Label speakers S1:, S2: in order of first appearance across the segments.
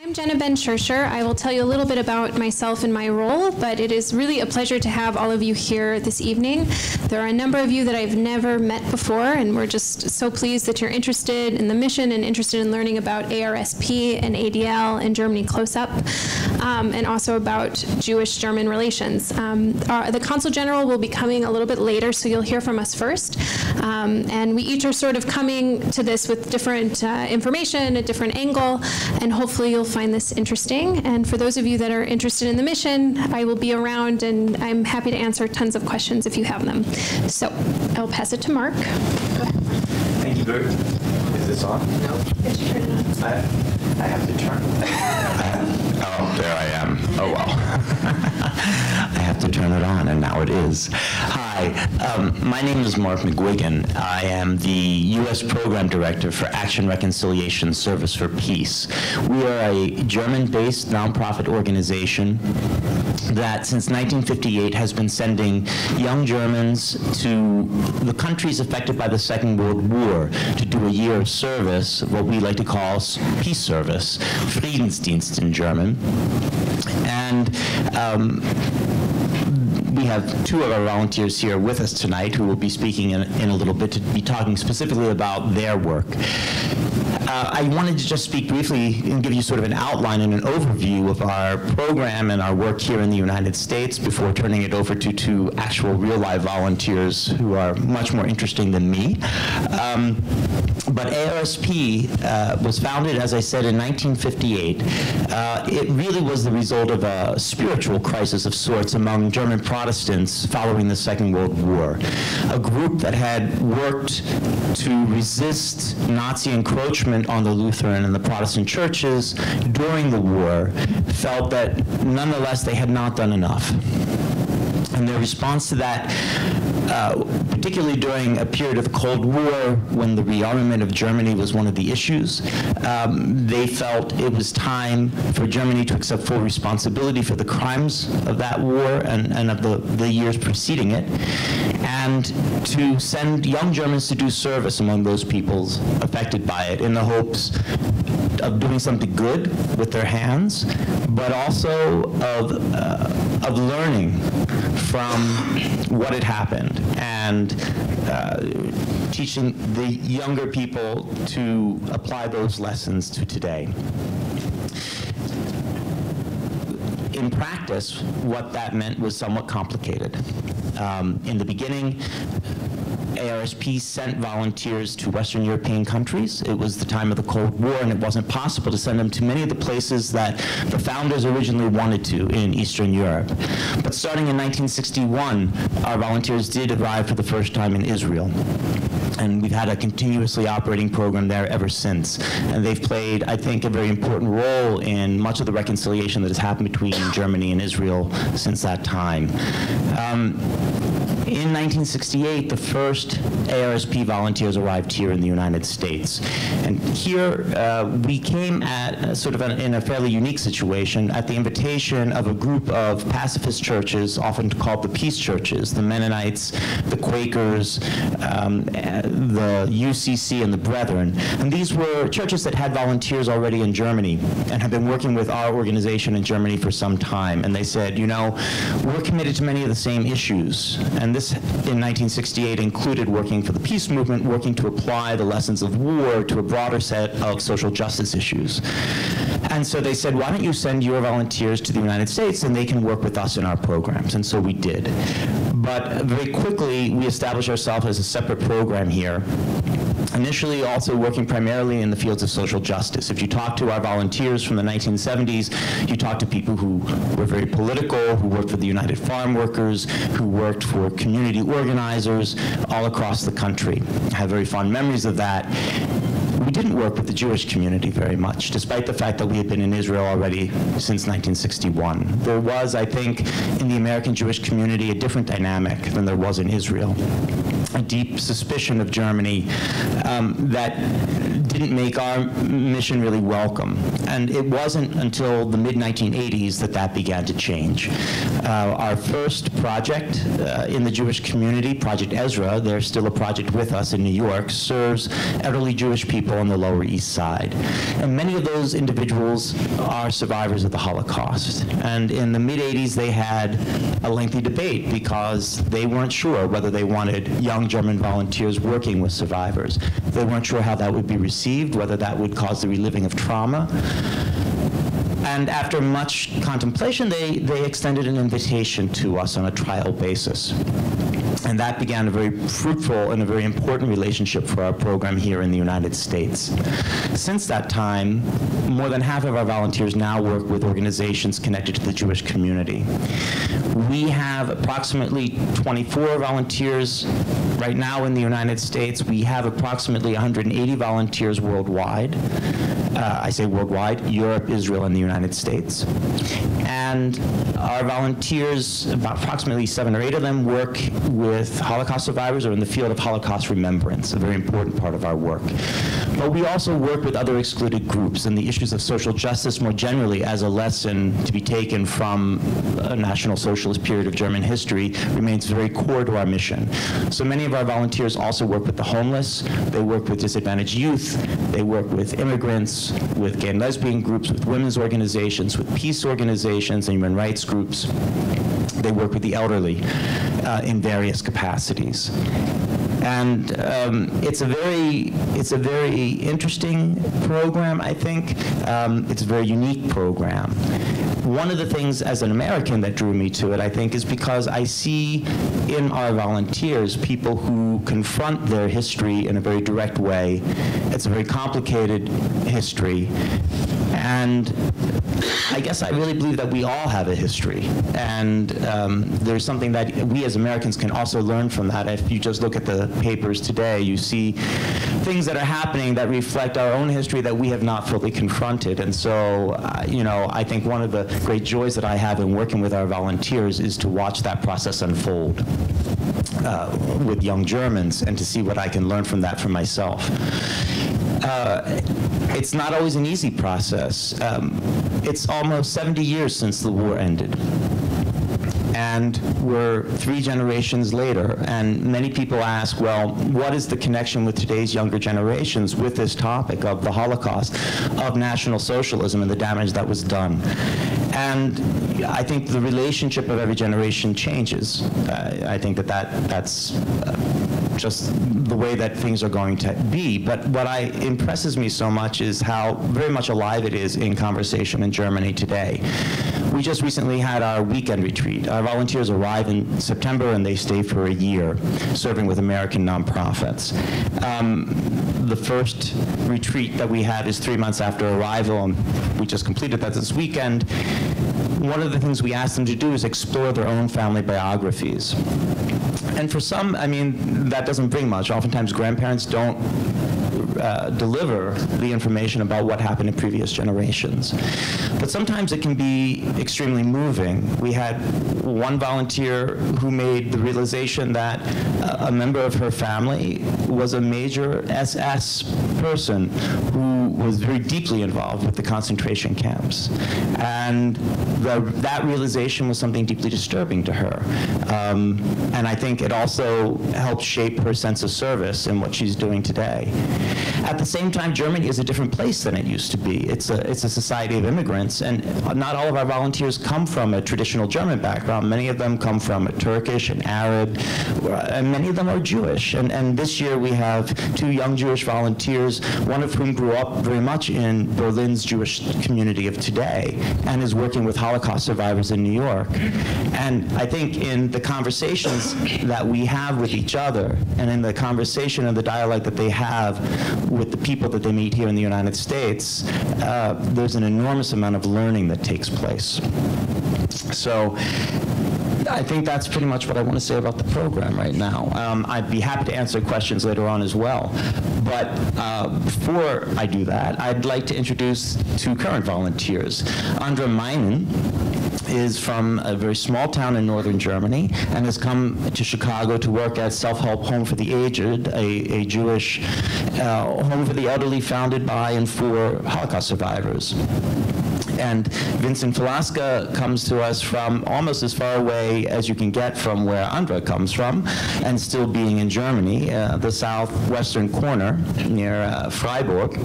S1: I'm Jenna Ben-Schercher. I will tell you a little bit about myself and my role, but it is really a pleasure to have all of you here this evening. There are a number of you that I've never met before, and we're just so pleased that you're interested in the mission and interested in learning about ARSP and ADL and Germany close-up, and also about Jewish-German relations. The Consul General will be coming a little bit later, so you'll hear from us first. And we each are sort of coming to this with different information, a different angle, and hopefully you'll find this interesting. And for those of you that are interested in the mission, I will be around and I'm happy to answer tons of questions if you have them. So I'll pass it to Mark.
S2: Thank you, Bert. Is this on? No. I have to turn. Oh, there I am. Oh, well. I have to turn it on, and now it is. Hi, my name is Mark McGuigan. I am the U.S. Program Director for Action Reconciliation Service for Peace. We are a German-based nonprofit organization that since 1958 has been sending young Germans to the countries affected by the Second World War to do a year of service, what we like to call peace service, Friedensdienst in German. And we have two of our volunteers here with us tonight who will be speaking in a little bit to be talking specifically about their work. I wanted to just speak briefly and give you sort of an outline and an overview of our program and our work here in the United States before turning it over to two actual real-life volunteers who are much more interesting than me. But ARSP was founded, as I said, in 1958. It really was the result of a spiritual crisis of sorts among German Protestants following the Second World War. A group that had worked to resist Nazi encroachment on the Lutheran and the Protestant churches during the war felt that nonetheless they had not done enough. And their response to that, particularly during a period of the Cold War when the rearmament of Germany was one of the issues, they felt it was time for Germany to accept full responsibility for the crimes of that war and of the years preceding it, and to send young Germans to do service among those peoples affected by it in the hopes of doing something good with their hands, but also of learning from what had happened and teaching the younger people to apply those lessons to today. In practice, what that meant was somewhat complicated. In the beginning, ARSP sent volunteers to Western European countries. It was the time of the Cold War, and it wasn't possible to send them to many of the places that the founders originally wanted to in Eastern Europe. But starting in 1961, our volunteers did arrive for the first time in Israel. And we've had a continuously operating program there ever since. And they've played, I think, a very important role in much of the reconciliation that has happened between Germany and Israel since that time. In 1968, the first ARSP volunteers arrived here in the United States. And here we came at sort of in a fairly unique situation at the invitation of a group of pacifist churches, often called the peace churches, the Mennonites, the Quakers, the UCC, and the Brethren. And these were churches that had volunteers already in Germany and have been working with our organization in Germany for some time. And they said, you know, we're committed to many of the same issues. And this, in 1968, included working for the peace movement, working to apply the lessons of war to a broader set of social justice issues. And so they said, why don't you send your volunteers to the United States and they can work with us in our programs? And so we did. But very quickly, we established ourselves as a separate program here. Initially also working primarily in the fields of social justice. If you talk to our volunteers from the 1970s, you talk to people who were very political, who worked for the United Farm Workers, who worked for community organizers all across the country. I have very fond memories of that. We didn't work with the Jewish community very much, despite the fact that we had been in Israel already since 1961. There was, I think, in the American Jewish community a different dynamic than there was in Israel. A deep suspicion of Germany that didn't make our mission really welcome. And it wasn't until the mid-1980s that that began to change. Our first project in the Jewish community, Project Ezra, they're still a project with us in New York, serves elderly Jewish people on the Lower East Side. And many of those individuals are survivors of the Holocaust. And in the mid-80s, they had a lengthy debate because they weren't sure whether they wanted young German volunteers working with survivors. They weren't sure how that would be received, whether that would cause the reliving of trauma. And after much contemplation, they extended an invitation to us on a trial basis. And that began a very fruitful and a very important relationship for our program here in the United States. Since that time, more than half of our volunteers now work with organizations connected to the Jewish community. We have approximately 24 volunteers right now in the United States. We have approximately 180 volunteers worldwide. I say worldwide, Europe, Israel, and the United States. And our volunteers, about approximately 7 or 8 of them, work with Holocaust survivors or in the field of Holocaust remembrance, a very important part of our work. But we also work with other excluded groups, and the issues of social justice more generally as a lesson to be taken from a National Socialist period of German history remains very core to our mission. So many of our volunteers also work with the homeless, they work with disadvantaged youth, they work with immigrants, with gay and lesbian groups, with women's organizations, with peace organizations and human rights groups. They work with the elderly in various capacities. And it's a very interesting program, I think. It's a very unique program. One of the things as an American that drew me to it, I think, is because I see in our volunteers people who confront their history in a very direct way. It's a very complicated history. And I guess I really believe that we all have a history. And there's something that we as Americans can also learn from that. If you just look at the papers today, you see things that are happening that reflect our own history that we have not fully confronted. And so, you know, I think one of the great joys that I have in working with our volunteers is to watch that process unfold with young Germans and to see what I can learn from that for myself. It's not always an easy process. It's almost 70 years since the war ended. And we're 3 generations later, and many people ask, well, what is the connection with today's younger generations with this topic of the Holocaust, of National Socialism, and the damage that was done? And I think the relationship of every generation changes. I think that's just the way that things are going to be. But what impresses me so much is how very much alive it is in conversation in Germany today. We just recently had our weekend retreat. Our volunteers arrive in September and they stay for a year, serving with American nonprofits. The first retreat that we had is 3 months after arrival, and we just completed that this weekend. One of the things we asked them to do is explore their own family biographies. And for some, I mean, that doesn't bring much. Oftentimes, grandparents don't deliver the information about what happened in previous generations. But sometimes it can be extremely moving. We had one volunteer who made the realization that a member of her family was a major SS person who was very deeply involved with the concentration camps. And that realization was something deeply disturbing to her. And I think it also helped shape her sense of service in what she's doing today. At the same time, Germany is a different place than it used to be. It's a society of immigrants, and not all of our volunteers come from a traditional German background. Many of them come from a Turkish, an Arab, and many of them are Jewish. And this year we have 2 young Jewish volunteers, one of whom grew up very much in Berlin's Jewish community of today and is working with Holocaust survivors in New York. And I think in the conversations that we have with each other and in the conversation and the dialogue that they have with the people that they meet here in the United States, there's an enormous amount of learning that takes place. So I think that's pretty much what I want to say about the program right now. I'd be happy to answer questions later on as well. But before I do that, I'd like to introduce two current volunteers. Andra is from a very small town in northern Germany and has come to Chicago to work at Self-Help Home for the Aged, a Jewish home for the elderly founded by and for Holocaust survivors. And Vincent Falaska comes to us from almost as far away as you can get from where Andra comes from, and still being in Germany, the southwestern corner near Freiburg.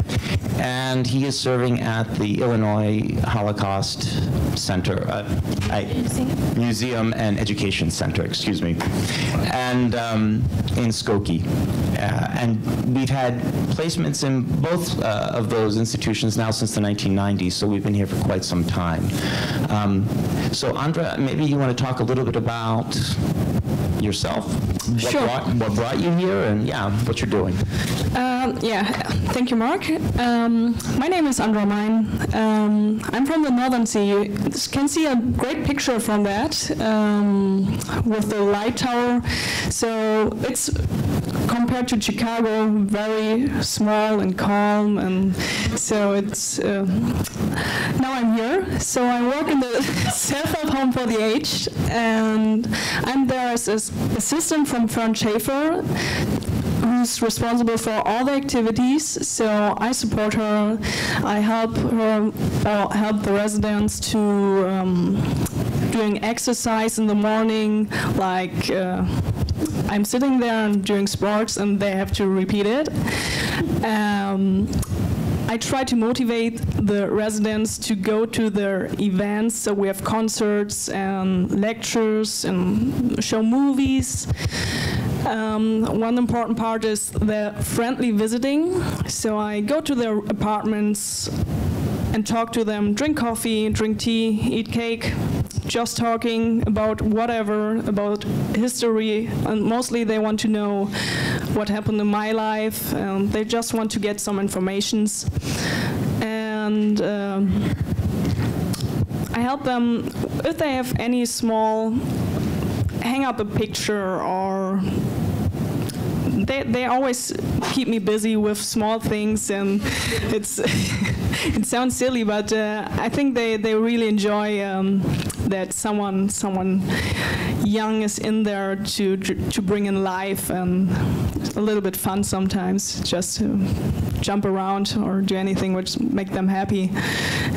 S2: And he is serving at the Illinois Holocaust Center, Museum and Education Center, excuse me, and in Skokie. And we've had placements in both of those institutions now since the 1990s, so we've been here for quite some time. So Andra, maybe you want to talk a little bit about yourself, what brought you here, and yeah, what you're doing.
S3: Yeah, thank you, Mark. My name is Andra. I'm from the Northern Sea. You can see a great picture from that with the light tower. So it's, compared to Chicago, very small and calm, and so it's, now I'm here. So I work in the Self-Help Home for the Aged, and I'm there as an assistant from Fern Schaefer, who's responsible for all the activities. So I support her. I help her, help the residents to doing exercise in the morning, like I'm sitting there and doing sports and they have to repeat it. I try to motivate the residents to go to their events. So we have concerts and lectures and show movies. One important part is the friendly visiting. So I go to their apartments and talk to them, drink coffee, drink tea, eat cake, just talking about whatever, about history, and mostly they want to know what happened in my life, and they just want to get some informations. And I help them, if they have any small, hang up a picture, or they always keep me busy with small things, and it's it sounds silly, but I think they really enjoy that someone young is in there to bring in life, and a little bit fun sometimes, just to jump around or do anything which make them happy.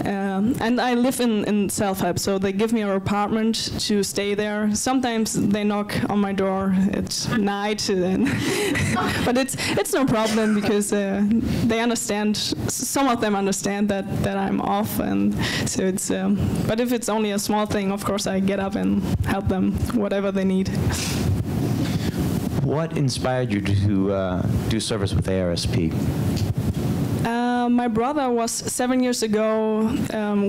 S3: And I live in Self-Help, so they give me an apartment to stay there. Sometimes they knock on my door at night, but it's no problem, because they understand. Some of them understand that I'm off, and so it's. But if it's only a small thing, of course I get up and help them whatever they need.
S2: What inspired you to do service with ARSP?
S3: My brother was 7 years ago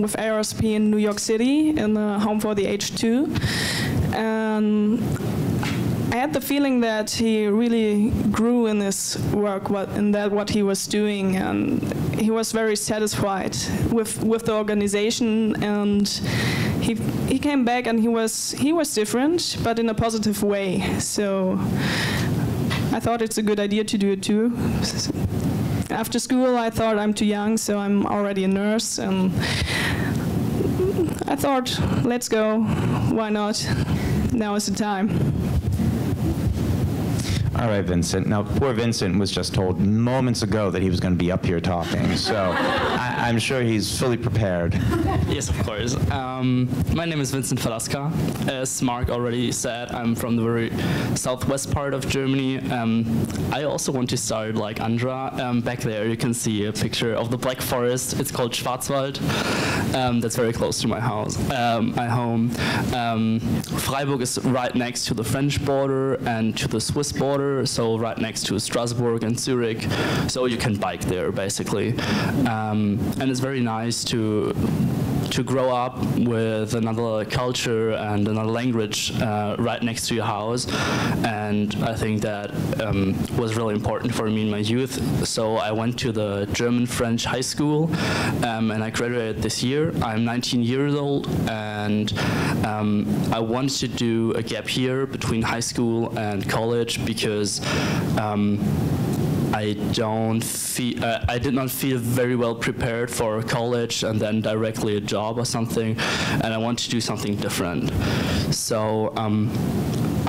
S3: with ARSP in New York City in the Home for the Aged too. I had the feeling that he really grew in his work, what he was doing, and he was very satisfied with the organization. And he came back, and he was different, but in a positive way. So I thought it's a good idea to do it too. After school, I thought I'm too young, so I'm already a nurse, and I thought, let's go. Why not? Now is the time.
S2: All right, Vincent. Now, poor Vincent was just told moments ago that he was going to be up here talking, so I'm sure he's fully prepared.
S4: Yes, of course. My name is Vincent Falaska. As Mark already said, I'm from the very southwest part of Germany. I also want to start like Andra. Back there you can see a picture of the Black Forest. It's called Schwarzwald. That's very close to my house, my home. Freiburg is right next to the French border and to the Swiss border. So right next to Strasbourg and Zurich, so you can bike there basically, and it's very nice to to grow up with another culture and another language right next to your house, and I think that was really important for me in my youth. So I went to the German-French high school, and I graduated this year. I'm 19 years old, and I wanted to do a gap year between high school and college because I did not feel very well prepared for college and then directly a job or something, and I want to do something different. So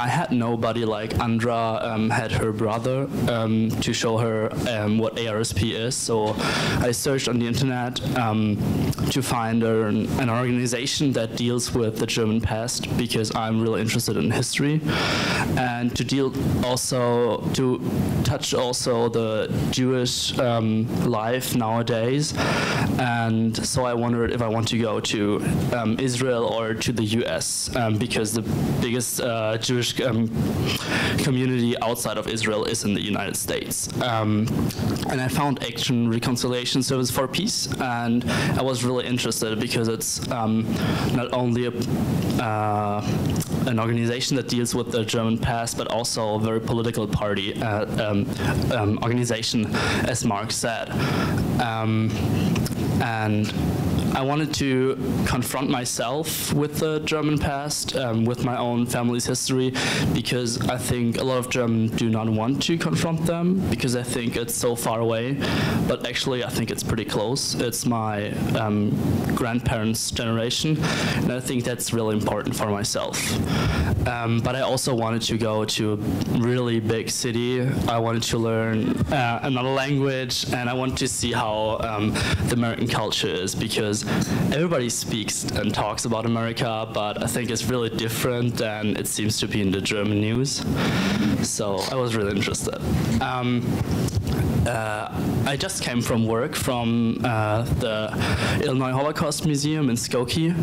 S4: I had nobody like Andra had her brother to show her what ARSP is. So I searched on the internet to find an organization that deals with the German past, because I'm really interested in history, and to touch also the Jewish life nowadays. And so I wondered if I want to go to Israel or to the US, because the biggest Jewish community outside of Israel is in the United States. And I found Action Reconciliation Service for Peace, and I was really interested because it's not only an organization that deals with the German past, but also a very political party organization, as Mark said. And I wanted to confront myself with the German past, with my own family's history, because I think a lot of Germans do not want to confront them because I think it's so far away. But actually, I think it's pretty close. It's my grandparents' generation, and I think that's really important for myself. But I also wanted to go to a really big city. I wanted to learn another language, and I wanted to see how the American culture is, because everybody speaks and talks about America, but I think it's really different than it seems to be in the German news. So I was really interested. I just came from work from the Illinois Holocaust Museum in Skokie.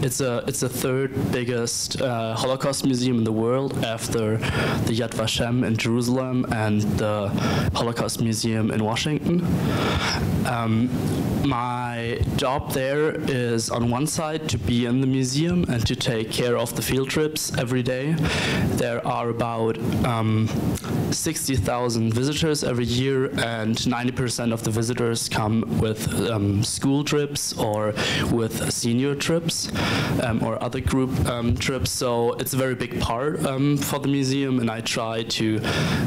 S4: It's the third biggest Holocaust museum in the world after the Yad Vashem in Jerusalem and the Holocaust Museum in Washington. My job there is on one side to be in the museum and to take care of the field trips every day. There are about 60,000 visitors every year, and 90% of the visitors come with school trips or with senior trips or other group trips. So it's a very big part for the museum, and I try to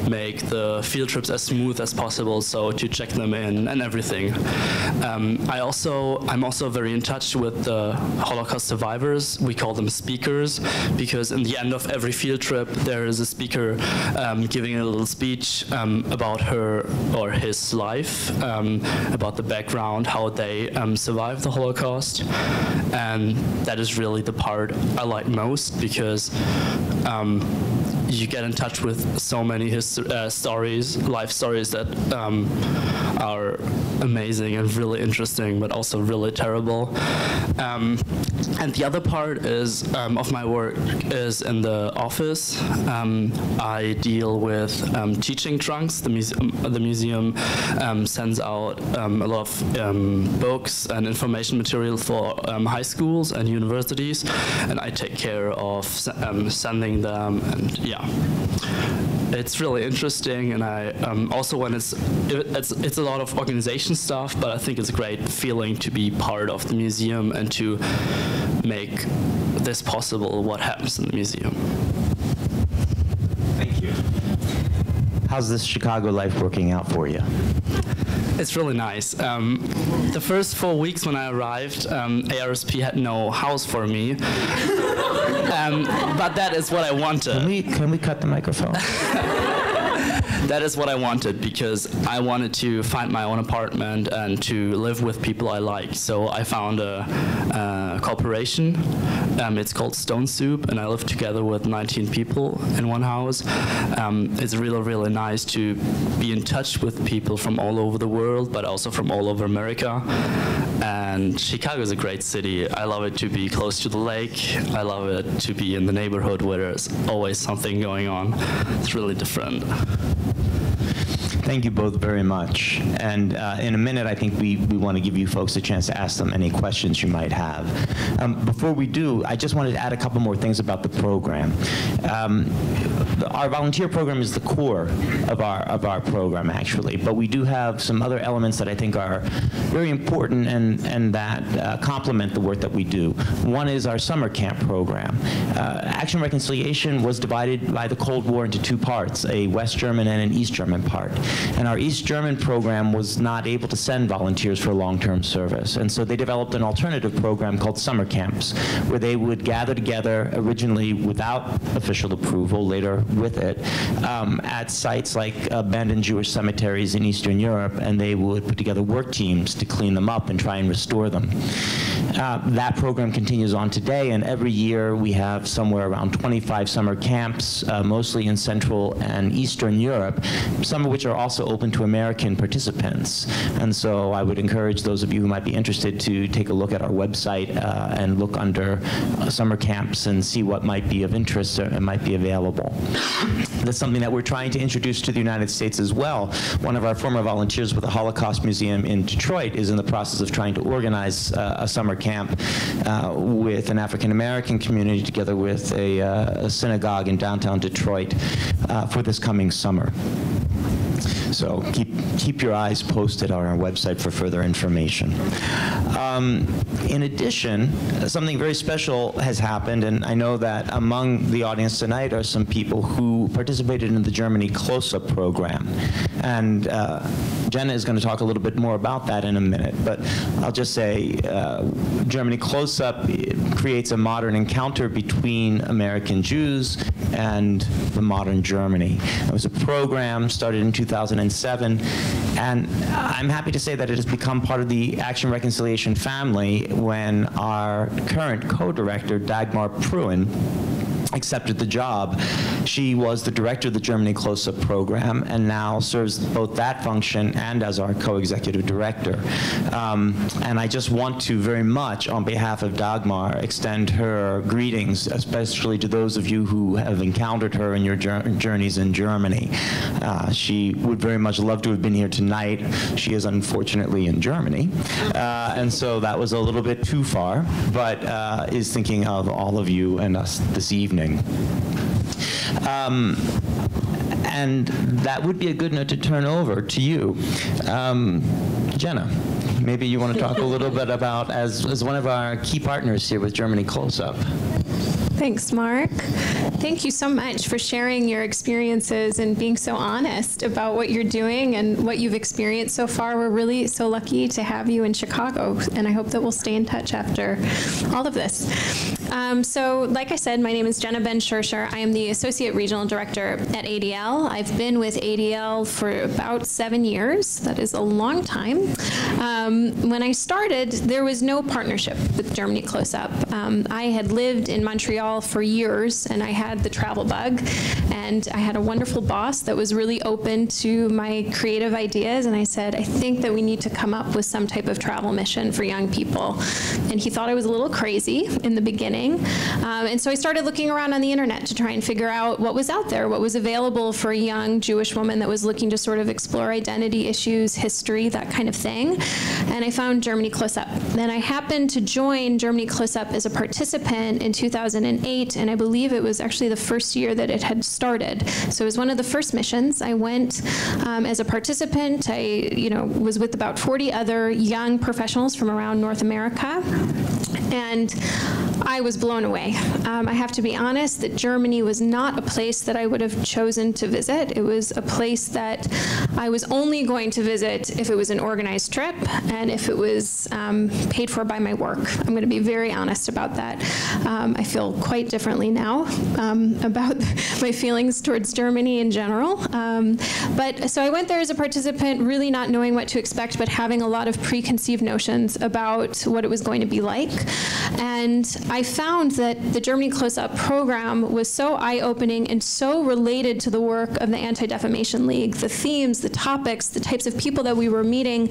S4: make the field trips as smooth as possible, so to check them in and everything. I'm also very in touch with the Holocaust survivors. We call them speakers, because in the end of every field trip there is a speaker giving a little speech about her or his life, about the background, how they survived the Holocaust. And that is really the part I like most, because you get in touch with so many stories, life stories that are amazing and really interesting, but also really terrible. And the other part is of my work is in the office. I deal with teaching trunks. The museum sends out a lot of books and information material for high schools and universities, and I take care of sending them. And yeah, it's really interesting. And I also, when it's a lot of organization stuff, but I think it's a great feeling to be part of the museum and to make this possible, what happens in the museum.
S2: Thank you. How's this Chicago life working out for you?
S4: It's really nice. The first 4 weeks when I arrived, ARSP had no house for me. But that is what I wanted.
S2: Can we cut the microphone?
S4: That is what I wanted, because I wanted to find my own apartment and to live with people I like. So I found a corporation. It's called Stone Soup, and I live together with 19 people in one house. It's really, really nice to be in touch with people from all over the world, but also from all over America. And Chicago is a great city. I love it to be close to the lake. I love it to be in the neighborhood where there's always something going on. It's really different.
S2: Thank you both very much. And in a minute, I think we want to give you folks a chance to ask them any questions you might have. Before we do, I just wanted to add a couple more things about the program. Our volunteer program is the core of our program, actually, but we do have some other elements that I think are very important and that complement the work that we do. One is our summer camp program. Action Reconciliation was divided by the Cold War into two parts, a West German and an East German part. And our East German program was not able to send volunteers for long-term service. And so they developed an alternative program called summer camps, where they would gather together, originally without official approval, later with it, at sites like abandoned Jewish cemeteries in Eastern Europe, and they would put together work teams to clean them up and try and restore them. That program continues on today, and every year we have somewhere around 25 summer camps, mostly in Central and Eastern Europe, some of which are also open to American participants. And so I would encourage those of you who might be interested to take a look at our website and look under summer camps and see what might be of interest and might be available. That's something that we're trying to introduce to the United States as well. One of our former volunteers with the Holocaust Museum in Detroit is in the process of trying to organize a summer camp with an African-American community together with a synagogue in downtown Detroit for this coming summer. So keep your eyes posted on our website for further information. In addition, something very special has happened, and I know that among the audience tonight are some people who participated in the Germany Close-Up program. And Jenna is going to talk a little bit more about that in a minute, but I'll just say Germany Close-Up creates a modern encounter between American Jews and the modern Germany. It was a program started in 2007, and I'm happy to say that it has become part of the Action Reconciliation family when our current co-director, Dagmar Pruin, accepted the job. She was the director of the Germany Close-Up program and now serves both that function and as our co-executive director. And I just want to very much, on behalf of Dagmar, extend her greetings, especially to those of you who have encountered her in your journeys in Germany. She would very much love to have been here tonight. She is unfortunately in Germany. And so that was a little bit too far, but is thinking of all of you and us this evening. And that would be a good note to turn over to you. Jenna, maybe you want to talk a little bit about, as one of our key partners here with Germany Close-Up.
S1: Thanks, Mark. Thank you so much for sharing your experiences and being so honest about what you're doing and what you've experienced so far. We're really so lucky to have you in Chicago, and I hope that we'll stay in touch after all of this. So, like I said, my name is Jenna Ben-Schercher. I am the Associate Regional Director at ADL. I've been with ADL for about 7 years. That is a long time. When I started, there was no partnership with Germany Close-Up. I had lived in Montreal for years, and I had the travel bug, and I had a wonderful boss that was really open to my creative ideas, and I said, I think that we need to come up with some type of travel mission for young people. And he thought I was a little crazy in the beginning. And so I started looking around on the internet to try and figure out what was out there, what was available for a young Jewish woman that was looking to sort of explore identity issues, history, that kind of thing. And I found Germany Close-Up. And I happened to join Germany Close-Up as a participant in 2008, and I believe it was actually the first year that it had started. So it was one of the first missions. I went as a participant. I was with about 40 other young professionals from around North America. And I was blown away. I have to be honest that Germany was not a place that I would have chosen to visit. It was a place that I was only going to visit if it was an organized trip and if it was paid for by my work. I'm going to be very honest about that. I feel quite differently now about my feelings towards Germany in general. But so I went there as a participant, really not knowing what to expect, but having a lot of preconceived notions about what it was going to be like. And I found that the Germany Close-Up program was so eye-opening and so related to the work of the Anti-Defamation League. The themes, the topics, the types of people that we were meeting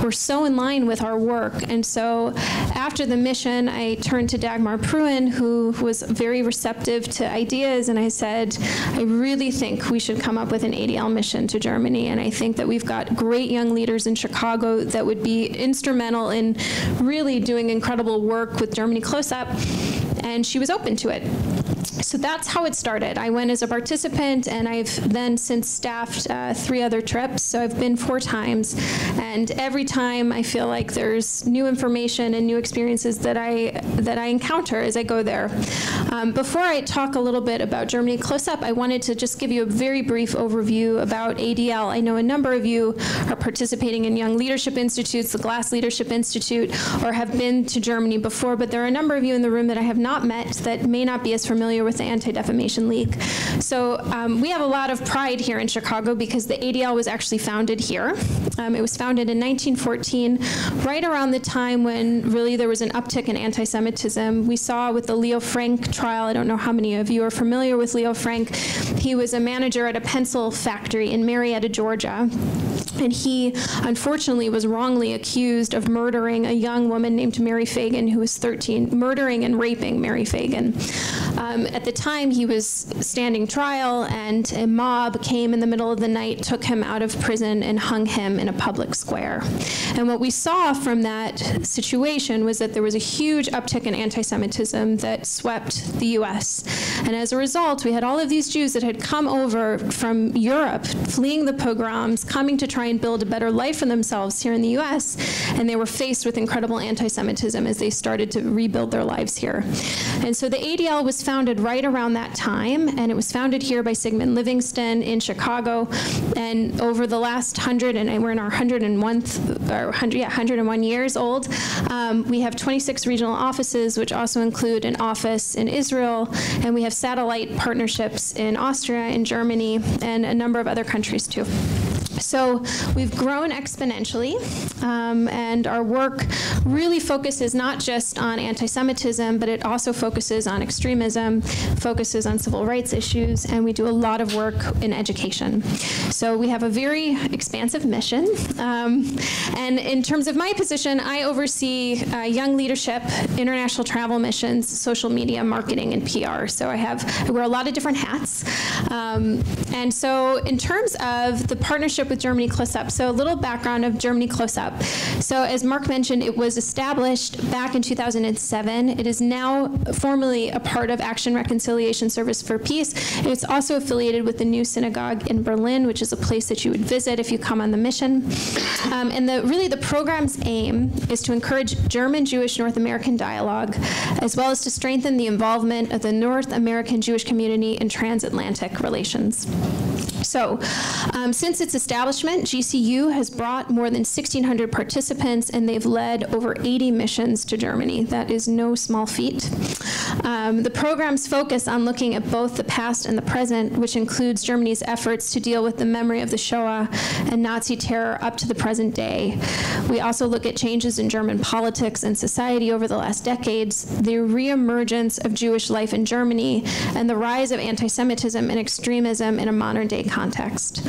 S1: were so in line with our work. And so after the mission, I turned to Dagmar Pruin, who was very receptive to ideas, and I said, I really think we should come up with an ADL mission to Germany, and I think that we've got great young leaders in Chicago that would be instrumental in really doing incredible work with Germany Close-Up, and she was open to it. So that's how it started. I went as a participant, and I've then since staffed 3 other trips, so I've been 4 times, and every time I feel like there's new information and new experiences that I encounter as I go there. Before I talk a little bit about Germany Close-Up, I wanted to just give you a very brief overview about ADL. I know a number of you are participating in Young Leadership Institutes, the Glass Leadership Institute, or have been to Germany before, but there are a number of you in the room that I have not met that may not be as familiar with the Anti-Defamation League. So we have a lot of pride here in Chicago because the ADL was actually founded here. It was founded in 1914, right around the time when really there was an uptick in anti-Semitism. We saw with the Leo Frank trial, I don't know how many of you are familiar with Leo Frank. He was a manager at a pencil factory in Marietta, Georgia. And he, unfortunately, was wrongly accused of murdering a young woman named Mary Fagan, who was 13, murdering and raping Mary Fagan. At the time, he was standing trial, and a mob came in the middle of the night, took him out of prison, and hung him in a public square. And what we saw from that situation was that there was a huge uptick in anti-Semitism that swept the U.S. And as a result, we had all of these Jews that had come over from Europe, fleeing the pogroms, coming to try and build a better life for themselves here in the U.S., and they were faced with incredible anti-Semitism as they started to rebuild their lives here. And so the ADL was founded right around that time, and it was founded here by Sigmund Livingston in Chicago. And over the last 100, and we're in our 101 years old, we have 26 regional offices, which also include an office in Israel, and we have satellite partnerships in Austria and Germany and a number of other countries too. So we've grown exponentially, and our work really focuses not just on anti-Semitism, but it also focuses on extremism, focuses on civil rights issues, and we do a lot of work in education. So we have a very expansive mission, and in terms of my position, I oversee young leadership, international travel missions, social media, marketing, and PR. So I wear a lot of different hats. And so in terms of the partnership with Germany Close-Up, so a little background of Germany Close-Up. So as Mark mentioned, it was established back in 2007. It is now formally a part of Action Reconciliation Service for Peace. And it's also affiliated with the New Synagogue in Berlin, which is a place that you would visit if you come on the mission. And really the program's aim is to encourage German-Jewish North American dialogue, as well as to strengthen the involvement of the North American Jewish community in transatlantic relations. So, since its establishment, GCU has brought more than 1,600 participants, and they've led over 80 missions to Germany. That is no small feat. The programs focus on looking at both the past and the present, which includes Germany's efforts to deal with the memory of the Shoah and Nazi terror up to the present day. We also look at changes in German politics and society over the last decades, the reemergence of Jewish life in Germany, and the rise of anti-Semitism and extremism in a modern-day context.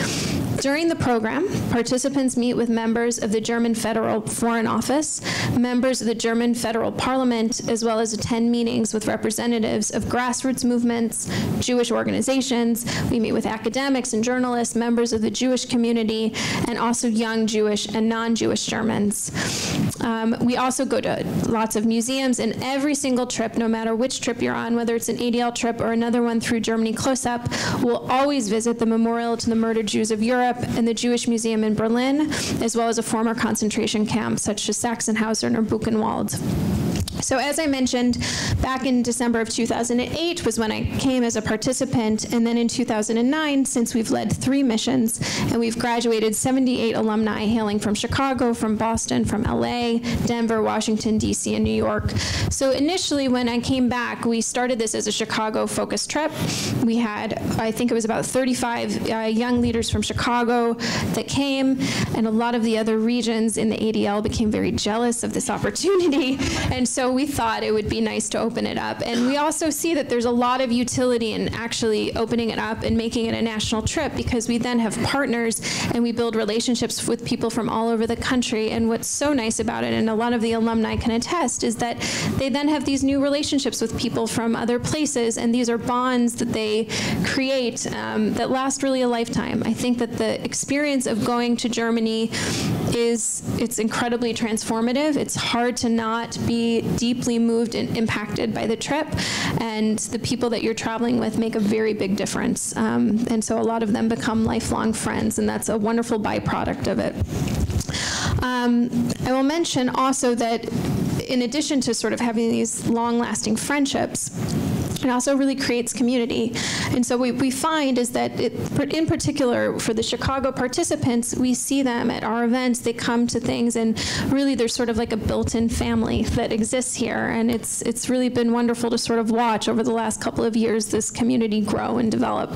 S1: During the program, participants meet with members of the German Federal Foreign Office, members of the German Federal Parliament, as well as attend meetings with representatives of grassroots movements, Jewish organizations. We meet with academics and journalists, members of the Jewish community, and also young Jewish and non-Jewish Germans. We also go to lots of museums, and every single trip, no matter which trip you're on, whether it's an ADL trip or another one through Germany Close-Up, we'll always visit the Memorial to the Murdered Jews of Europe and the Jewish Museum in Berlin, as well as a former concentration camp such as Sachsenhausen or Buchenwald. So as I mentioned, back in December of 2008 was when I came as a participant, and then in 2009, since we've led 3 missions, and we've graduated 78 alumni hailing from Chicago, from Boston, from LA, Denver, Washington, DC, and New York. So initially, when I came back, we started this as a Chicago-focused trip. We had, I think it was about 35 young leaders from Chicago that came, and a lot of the other regions in the ADL became very jealous of this opportunity, and so so we thought it would be nice to open it up. And we also see that there's a lot of utility in actually opening it up and making it a national trip, because we then have partners and we build relationships with people from all over the country. And what's so nice about it, and a lot of the alumni can attest, is that they then have these new relationships with people from other places, and these are bonds that they create that last really a lifetime. I think that the experience of going to Germany it's incredibly transformative. It's hard to not be deeply moved and impacted by the trip, and the people that you're traveling with make a very big difference. And so a lot of them become lifelong friends, and that's a wonderful byproduct of it. I will mention also that in addition to sort of having these long-lasting friendships, it also really creates community. And so what we find is that, in particular for the Chicago participants, we see them at our events, they come to things, and really there's sort of like a built-in family that exists here. And it's really been wonderful to sort of watch over the last couple of years this community grow and develop.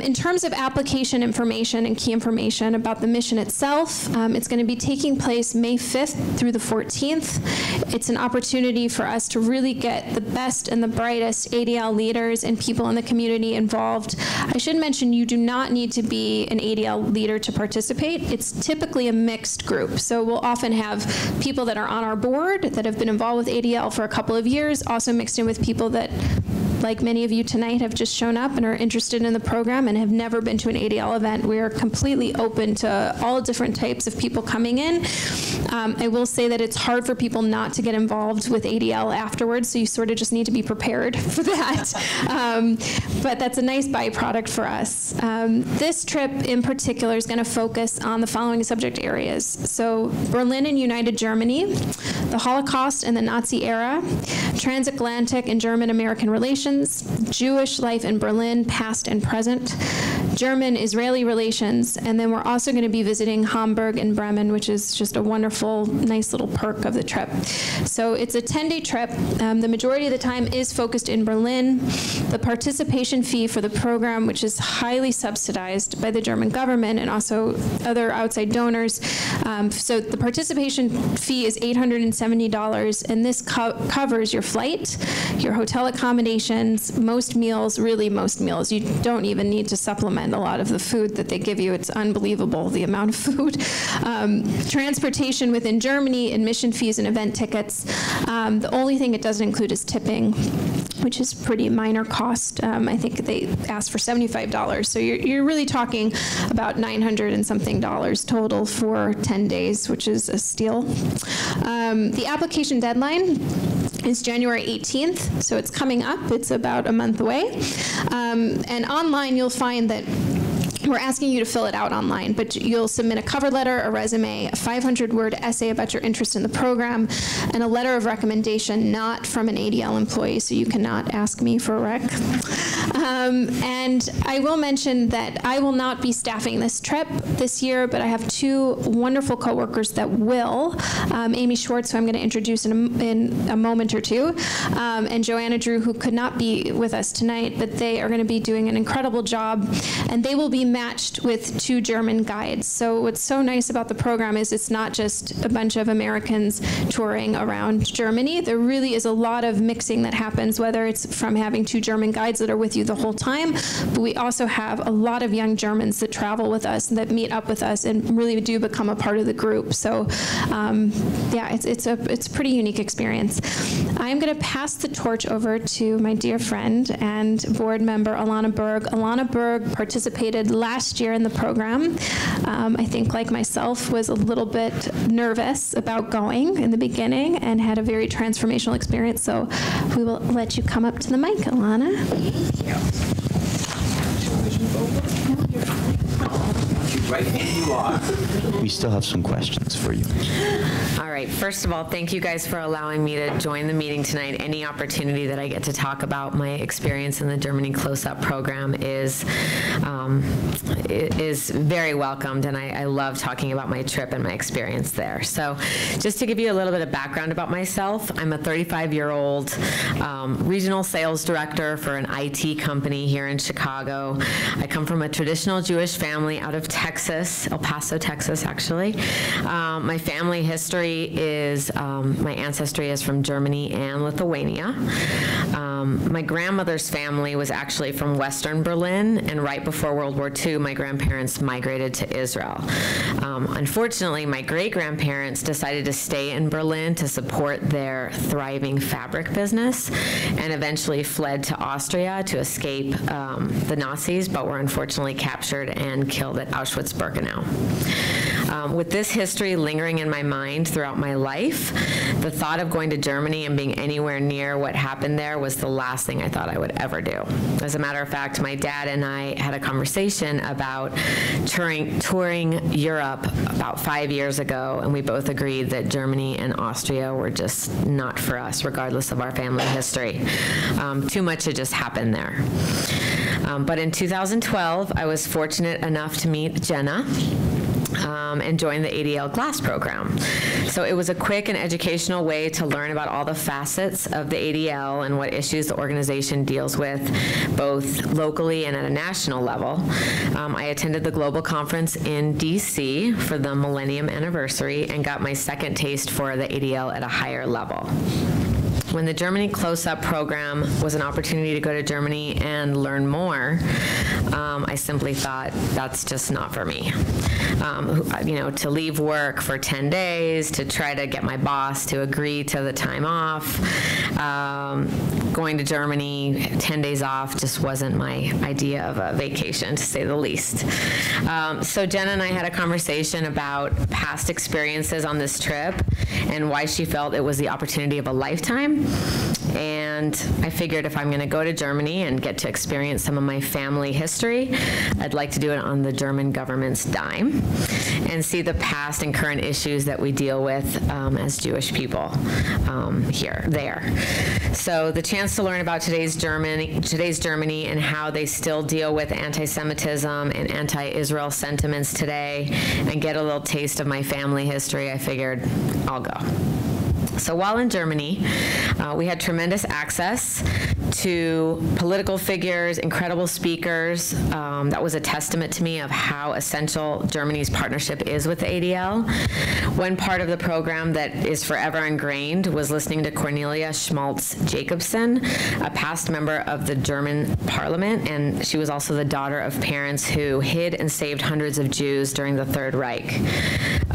S1: In terms of application information and key information about the mission itself, it's going to be taking place May 5th through the 14th. It's an opportunity for us to really get the best and the brightest ADL leaders and people in the community involved. I should mention you do not need to be an ADL leader to participate. It's typically a mixed group. So we'll often have people that are on our board that have been involved with ADL for a couple of years, also mixed in with people that, like many of you tonight, have just shown up and are interested in the program and have never been to an ADL event. We are completely open to all different types of people coming in. I will say that it's hard for people not to get involved with ADL afterwards, so you sort of just need to be prepared for that. But that's a nice byproduct for us. This trip in particular is going to focus on the following subject areas. So Berlin and United Germany, the Holocaust and the Nazi era, transatlantic and German-American relations, Jewish life in Berlin, past and present, German-Israeli relations, and then we're also going to be visiting Hamburg and Bremen, which is just a wonderful, nice little perk of the trip. So it's a 10-day trip. The majority of the time is focused in Berlin. The participation fee for the program, which is highly subsidized by the German government and also other outside donors. So the participation fee is $870, and this covers your flight, your hotel accommodations, most meals, really most meals. You don't even need to supplement a lot of the food that they give you. It's unbelievable, the amount of food. Transportation within Germany, admission fees and event tickets. The only thing it doesn't include is tipping, which is pretty minor cost. I think they asked for $75. So you're really talking about $900 and something total for 10 days, which is a steal. The application deadline is January 18th, so it's coming up. It's about a month away. And online, you'll find that we're asking you to fill it out online, but you'll submit a cover letter, a resume, a 500-word essay about your interest in the program, and a letter of recommendation not from an ADL employee, so you cannot ask me for a rec. And I will mention that I will not be staffing this trip this year, but I have two wonderful coworkers that will. Amy Schwartz, who I'm going to introduce in a moment or two, and Joanna Drew, who could not be with us tonight, but they are going to be doing an incredible job, and they will be matched with 2 German guides. So what's so nice about the program is it's not just a bunch of Americans touring around Germany. There really is a lot of mixing that happens, whether it's from having 2 German guides that are with you the whole time, but we also have a lot of young Germans that travel with us and that meet up with us and really do become a part of the group. So yeah, it's a pretty unique experience. I'm going to pass the torch over to my dear friend and board member, Alana Berg. Alana Berg participated last year in the program. I think, like myself, was a little bit nervous about going in the beginning and had a very transformational experience. So we will let you come up to the mic, Alana.
S2: Right where you are. We still have some questions for you.
S5: All right. First of all, thank you guys for allowing me to join the meeting tonight. Any opportunity that I get to talk about my experience in the Germany Close-Up program is very welcomed, and I love talking about my trip and my experience there. So just to give you a little bit of background about myself, I'm a 35-year-old regional sales director for an IT company here in Chicago. I come from a traditional Jewish family out of Texas. Texas, El Paso, Texas, actually. My family history is, my ancestry is from Germany and Lithuania. My grandmother's family was actually from Western Berlin, and right before World War II, my grandparents migrated to Israel. Unfortunately, my great-grandparents decided to stay in Berlin to support their thriving fabric business, and eventually fled to Austria to escape the Nazis, but were unfortunately captured and killed at Auschwitz-Birkenau. With this history lingering in my mind throughout my life, the thought of going to Germany and being anywhere near what happened there was the last thing I thought I would ever do. As a matter of fact, my dad and I had a conversation about touring Europe about 5 years ago, and we both agreed that Germany and Austria were just not for us, regardless of our family history. Too much had just happened there. But in 2012, I was fortunate enough to meet Jenna and join the ADL GLASS program. So it was a quick and educational way to learn about all the facets of the ADL and what issues the organization deals with, both locally and at a national level. I attended the global conference in DC for the Millennium Anniversary and got my second taste for the ADL at a higher level. When the Germany Close-Up program was an opportunity to go to Germany and learn more, I simply thought, that's just not for me. To leave work for 10 days, to try to get my boss to agree to the time off, going to Germany, 10 days off just wasn't my idea of a vacation, to say the least. So Jenna and I had a conversation about past experiences on this trip and why she felt it was the opportunity of a lifetime. And I figured if I'm going to go to Germany and get to experience some of my family history, I'd like to do it on the German government's dime and see the past and current issues that we deal with as Jewish people there. So the chance to learn about today's Germany and how they still deal with anti-Semitism and anti-Israel sentiments today, and get a little taste of my family history, I figured I'll go. So while in Germany, we had tremendous access to political figures, incredible speakers. That was a testament to me of how essential Germany's partnership is with the ADL. One part of the program that is forever ingrained was listening to Cornelia Schmaltz-Jacobson, a past member of the German parliament, and she was also the daughter of parents who hid and saved hundreds of Jews during the Third Reich.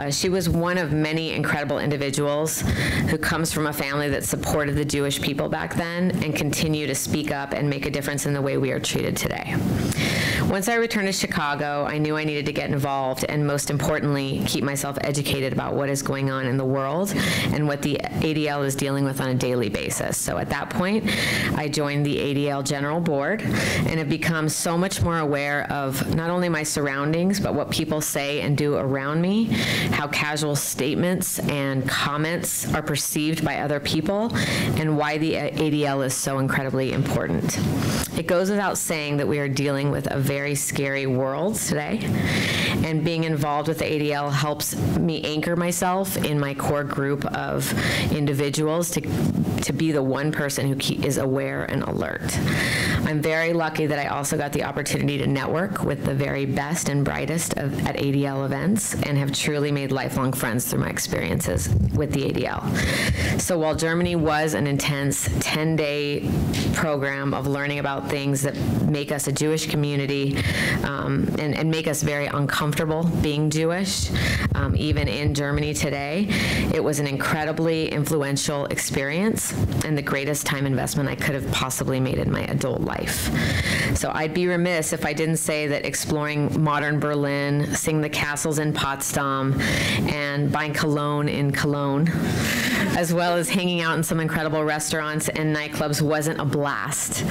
S5: She was one of many incredible individuals who comes from a family that supported the Jewish people back then and continue to speak up and make a difference in the way we are treated today. Once I returned to Chicago, I knew I needed to get involved and, most importantly, keep myself educated about what is going on in the world and what the ADL is dealing with on a daily basis. So at that point, I joined the ADL General Board and have become so much more aware of not only my surroundings, but what people say and do around me, how casual statements and comments are perceived by other people, and why the ADL is so incredibly important. It goes without saying that we are dealing with a very scary world today, and being involved with the ADL helps me anchor myself in my core group of individuals to be the one person who is aware and alert. I'm very lucky that I also got the opportunity to network with the very best and brightest at ADL events, and have truly made lifelong friends through my experiences with the ADL. So while Germany was an intense 10-day program of learning about things that make us a Jewish community and make us very uncomfortable being Jewish, even in Germany today, it was an incredibly influential experience and the greatest time investment I could have possibly made in my adult life. So I'd be remiss if I didn't say that exploring modern Berlin, seeing the castles in Potsdam, and buying cologne in Cologne, as well as hanging out in some incredible restaurants and nightclubs, wasn't a blast.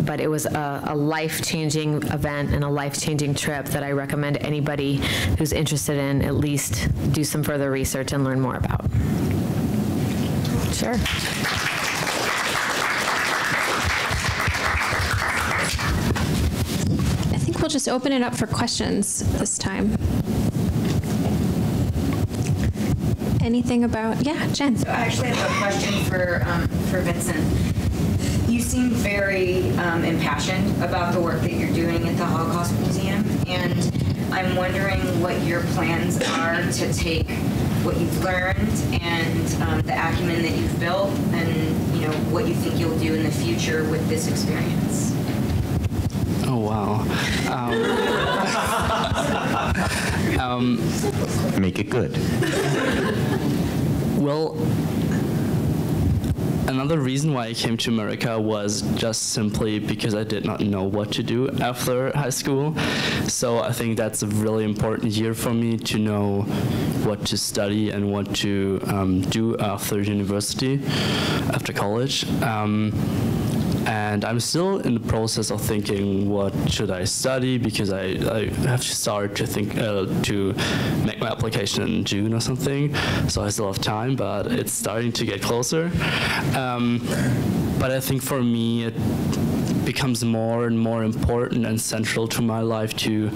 S5: But it was a life-changing event and a life-changing trip that I recommend anybody who's interested in at least do some further research and learn more about. Sure.
S1: I think we'll just open it up for questions this time. Anything about, yeah, Jen.
S6: So I actually have a question for Vincent. You seem very impassioned about the work that you're doing at the Holocaust Museum, and I'm wondering what your plans are to take what you've learned and the acumen that you've built, and what you think you'll do in the future with this experience.
S4: Oh wow.
S2: Make it good.
S4: Well, another reason why I came to America was just simply because I did not know what to do after high school. So I think that's a really important year for me to know what to study and what to do after university, after college. And I'm still in the process of thinking, what should I study? Because I have to start to think to make my application in June or something. So I still have time, but it's starting to get closer. But I think for me, it becomes more and more important and central to my life to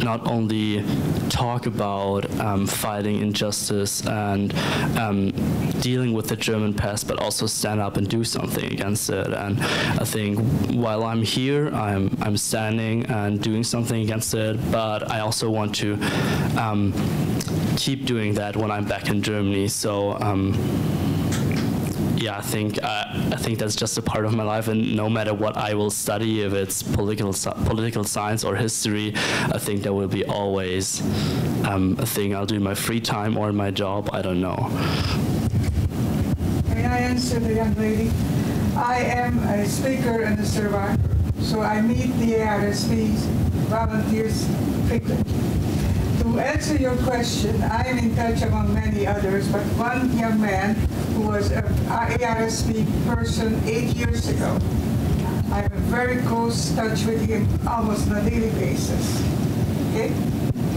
S4: not only talk about fighting injustice and dealing with the German past, but also stand up and do something against it. And I think while I'm here, I'm standing and doing something against it, but I also want to keep doing that when I'm back in Germany. So yeah, I think that's just a part of my life, and no matter what I will study, if it's political science or history, I think there will be always a thing I'll do in my free time or in my job. I don't know.
S7: May I answer the young lady? I am a speaker and a survivor, so I meet the ARSP volunteers frequently. To answer your question, I am in touch among many others, but one young man who was an ARSP person 8 years ago, I have a very close touch with him almost on a daily basis. Okay?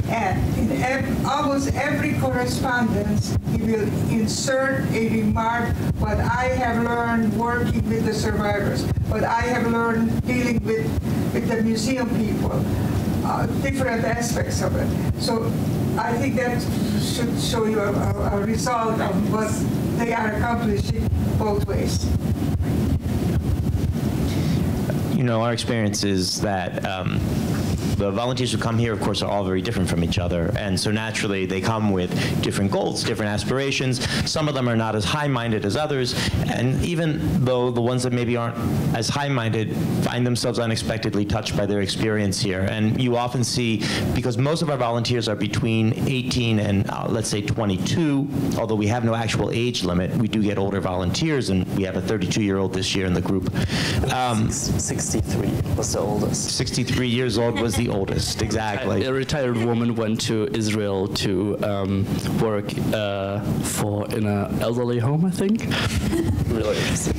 S7: And in almost every correspondence, he will insert a remark, what I have learned working with the survivors, what I have learned dealing with the museum people. Different aspects of it. So I think that should show you a result of what they are accomplishing both ways.
S2: Our experience is that the volunteers who come here, of course, are all very different from each other. And so naturally, they come with different goals, different aspirations. Some of them are not as high-minded as others. And even though the ones that maybe aren't as high-minded find themselves unexpectedly touched by their experience here. And you often see, because most of our volunteers are between 18 and, let's say, 22, although we have no actual age limit, we do get older volunteers, and we have a 32-year-old this year in the group.
S4: 63 was the oldest.
S2: 63 years old was the oldest, exactly.
S4: A retired woman went to Israel to work in an elderly home, I think. Really interesting.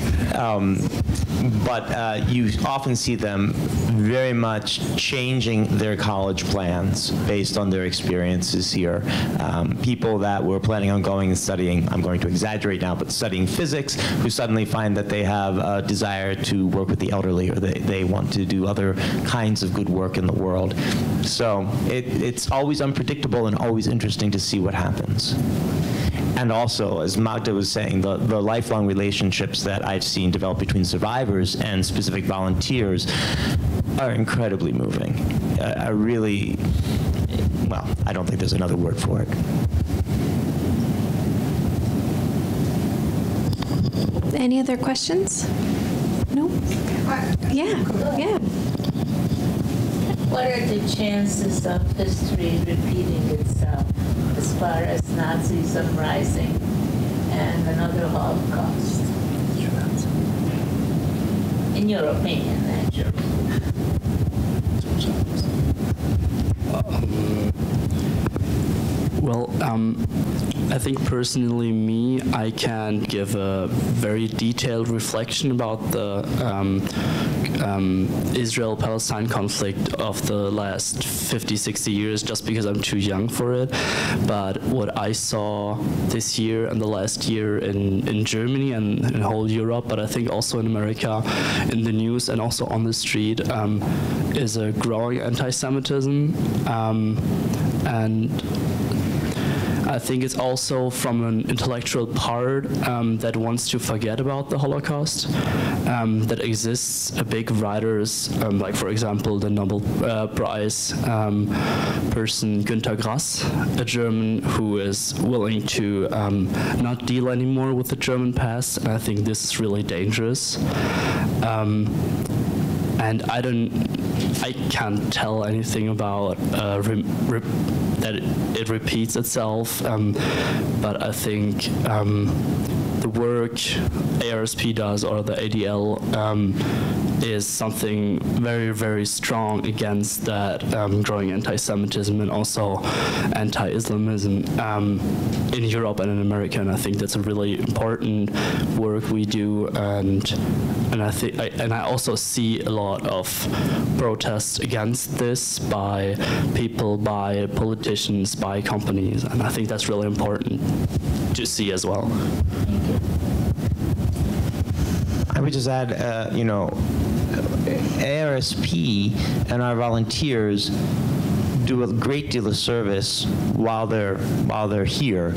S2: But you often see them very much changing their college plans based on their experiences here. People that were planning on going and studying, I'm going to exaggerate now, but studying physics, who suddenly find that they have a desire to work with the elderly, or they want to do other kinds of good work in the world. So it's always unpredictable and always interesting to see what happens. And also, as Magda was saying, the lifelong relationships that I've seen develop between survivors and specific volunteers are incredibly moving. Really, well, I don't think there's another word for it.
S1: Any other questions? No? Yeah.
S8: What are the chances of history repeating itself as far as Nazism rising and another Holocaust? In your opinion, naturally.
S4: Well, I think personally, I can give a very detailed reflection about the Israel-Palestine conflict of the last 50, 60 years, just because I'm too young for it. But what I saw this year and the last year in Germany and in whole Europe, but I think also in America, in the news and also on the street, is a growing anti-Semitism. And I think it's also from an intellectual part that wants to forget about the Holocaust, that exists big writers, like for example the Nobel Prize person Günter Grass, a German who is willing to not deal anymore with the German past, and I think this is really dangerous. And I can't tell anything about that it repeats itself, but I think the work ARSP does, or the ADL, is something very, very strong against that growing anti-Semitism and also anti-Islamism in Europe and in America. And I think that's a really important work we do. And I also see a lot of protests against this by people, by politicians, by companies, and I think that's really important to see as well.
S2: I would just add, ARSP and our volunteers do a great deal of service while they're here.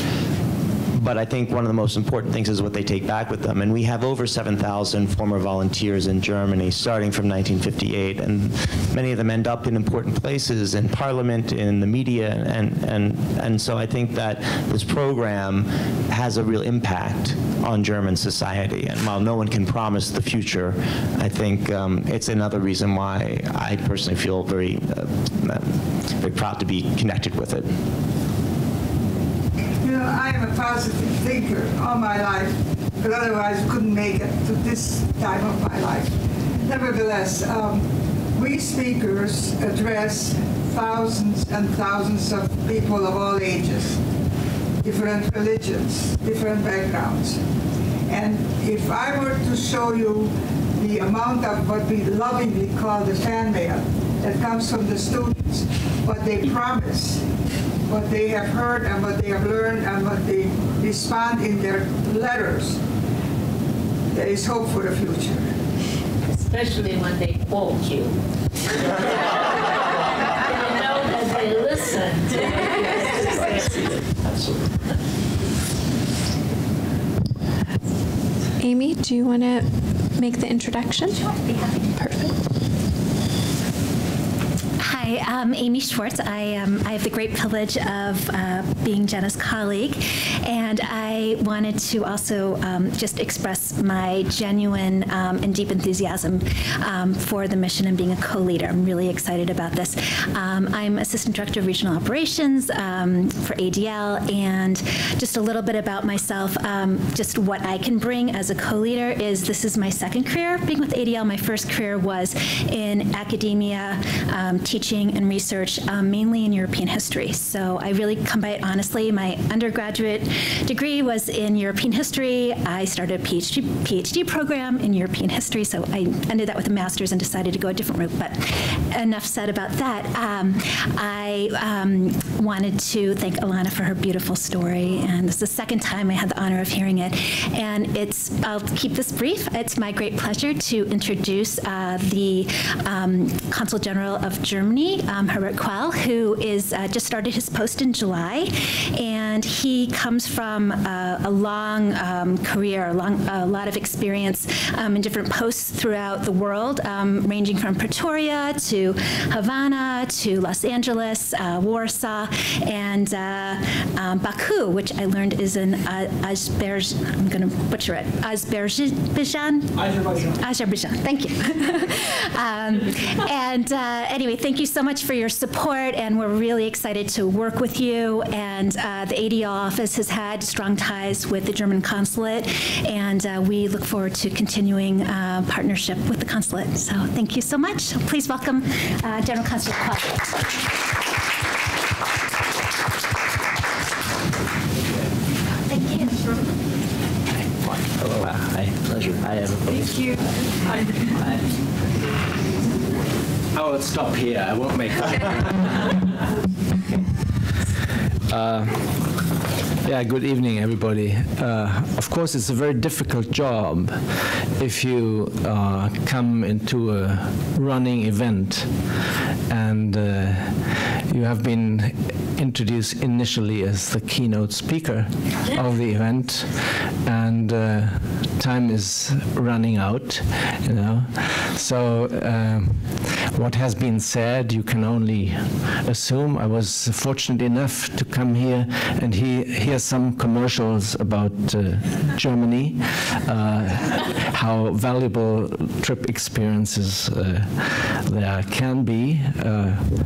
S2: But I think one of the most important things is what they take back with them. And we have over 7,000 former volunteers in Germany, starting from 1958. And many of them end up in important places, in parliament, in the media. And so I think that this program has a real impact on German society. And while no one can promise the future, I think it's another reason why I personally feel very, very proud to be connected with it.
S7: I am a positive thinker all my life, but otherwise couldn't make it to this time of my life. Nevertheless, we speakers address thousands and thousands of people of all ages, different religions, different backgrounds. And if I were to show you the amount of what we lovingly call the fan mail that comes from the students, what they promise, what they have heard and what they have learned and what they respond in their letters, there is hope for the future.
S8: Especially when they quote you. You know that they listen to
S1: you. Amy, do you want to make the introduction?
S9: Sure, I'd be happy to.
S1: Perfect.
S9: Hi, I'm Amy Schwartz. I have the great privilege of being Jenna's colleague, and I wanted to also just express my genuine and deep enthusiasm for the mission and being a co-leader. I'm really excited about this. I'm Assistant Director of Regional Operations for ADL, and just a little bit about myself, just what I can bring as a co-leader is this is my second career being with ADL. My first career was in academia, teaching and research, mainly in European history. So I really come by it honestly. My undergraduate degree was in European history. I started a PhD program in European history, so I ended that with a master's and decided to go a different route, but enough said about that. I wanted to thank Alana for her beautiful story, and this is the second time I had the honor of hearing it. And I'll keep this brief. It's my great pleasure to introduce the Consul General of Germany, Herbert Quelle, who is just started his post in July, and he comes from a long career, a lot of experience in different posts throughout the world, ranging from Pretoria to Havana to Los Angeles, Warsaw, and Baku, which I learned is in Azerbaijan. I'm going to butcher it. Azerbaijan. Thank you. Anyway, thank you so much for your support, and we're really excited to work with you. And the ADL office has had strong ties with the German consulate, and we look forward to continuing partnership with the consulate. So thank you so much. Please welcome General Consul Quelle. Thank you.
S2: Hello. Hi. Pleasure. Hi, everybody.
S3: Thank you.
S2: Hi. I will stop here. I won't make that.
S10: Yeah, good evening, everybody. Of course, it's a very difficult job if you come into a running event and you have been introduced initially as the keynote speaker of the event, and time is running out, you know. So what has been said, you can only assume. I was fortunate enough to come here and hear some commercials about Germany, how valuable trip experiences there can be.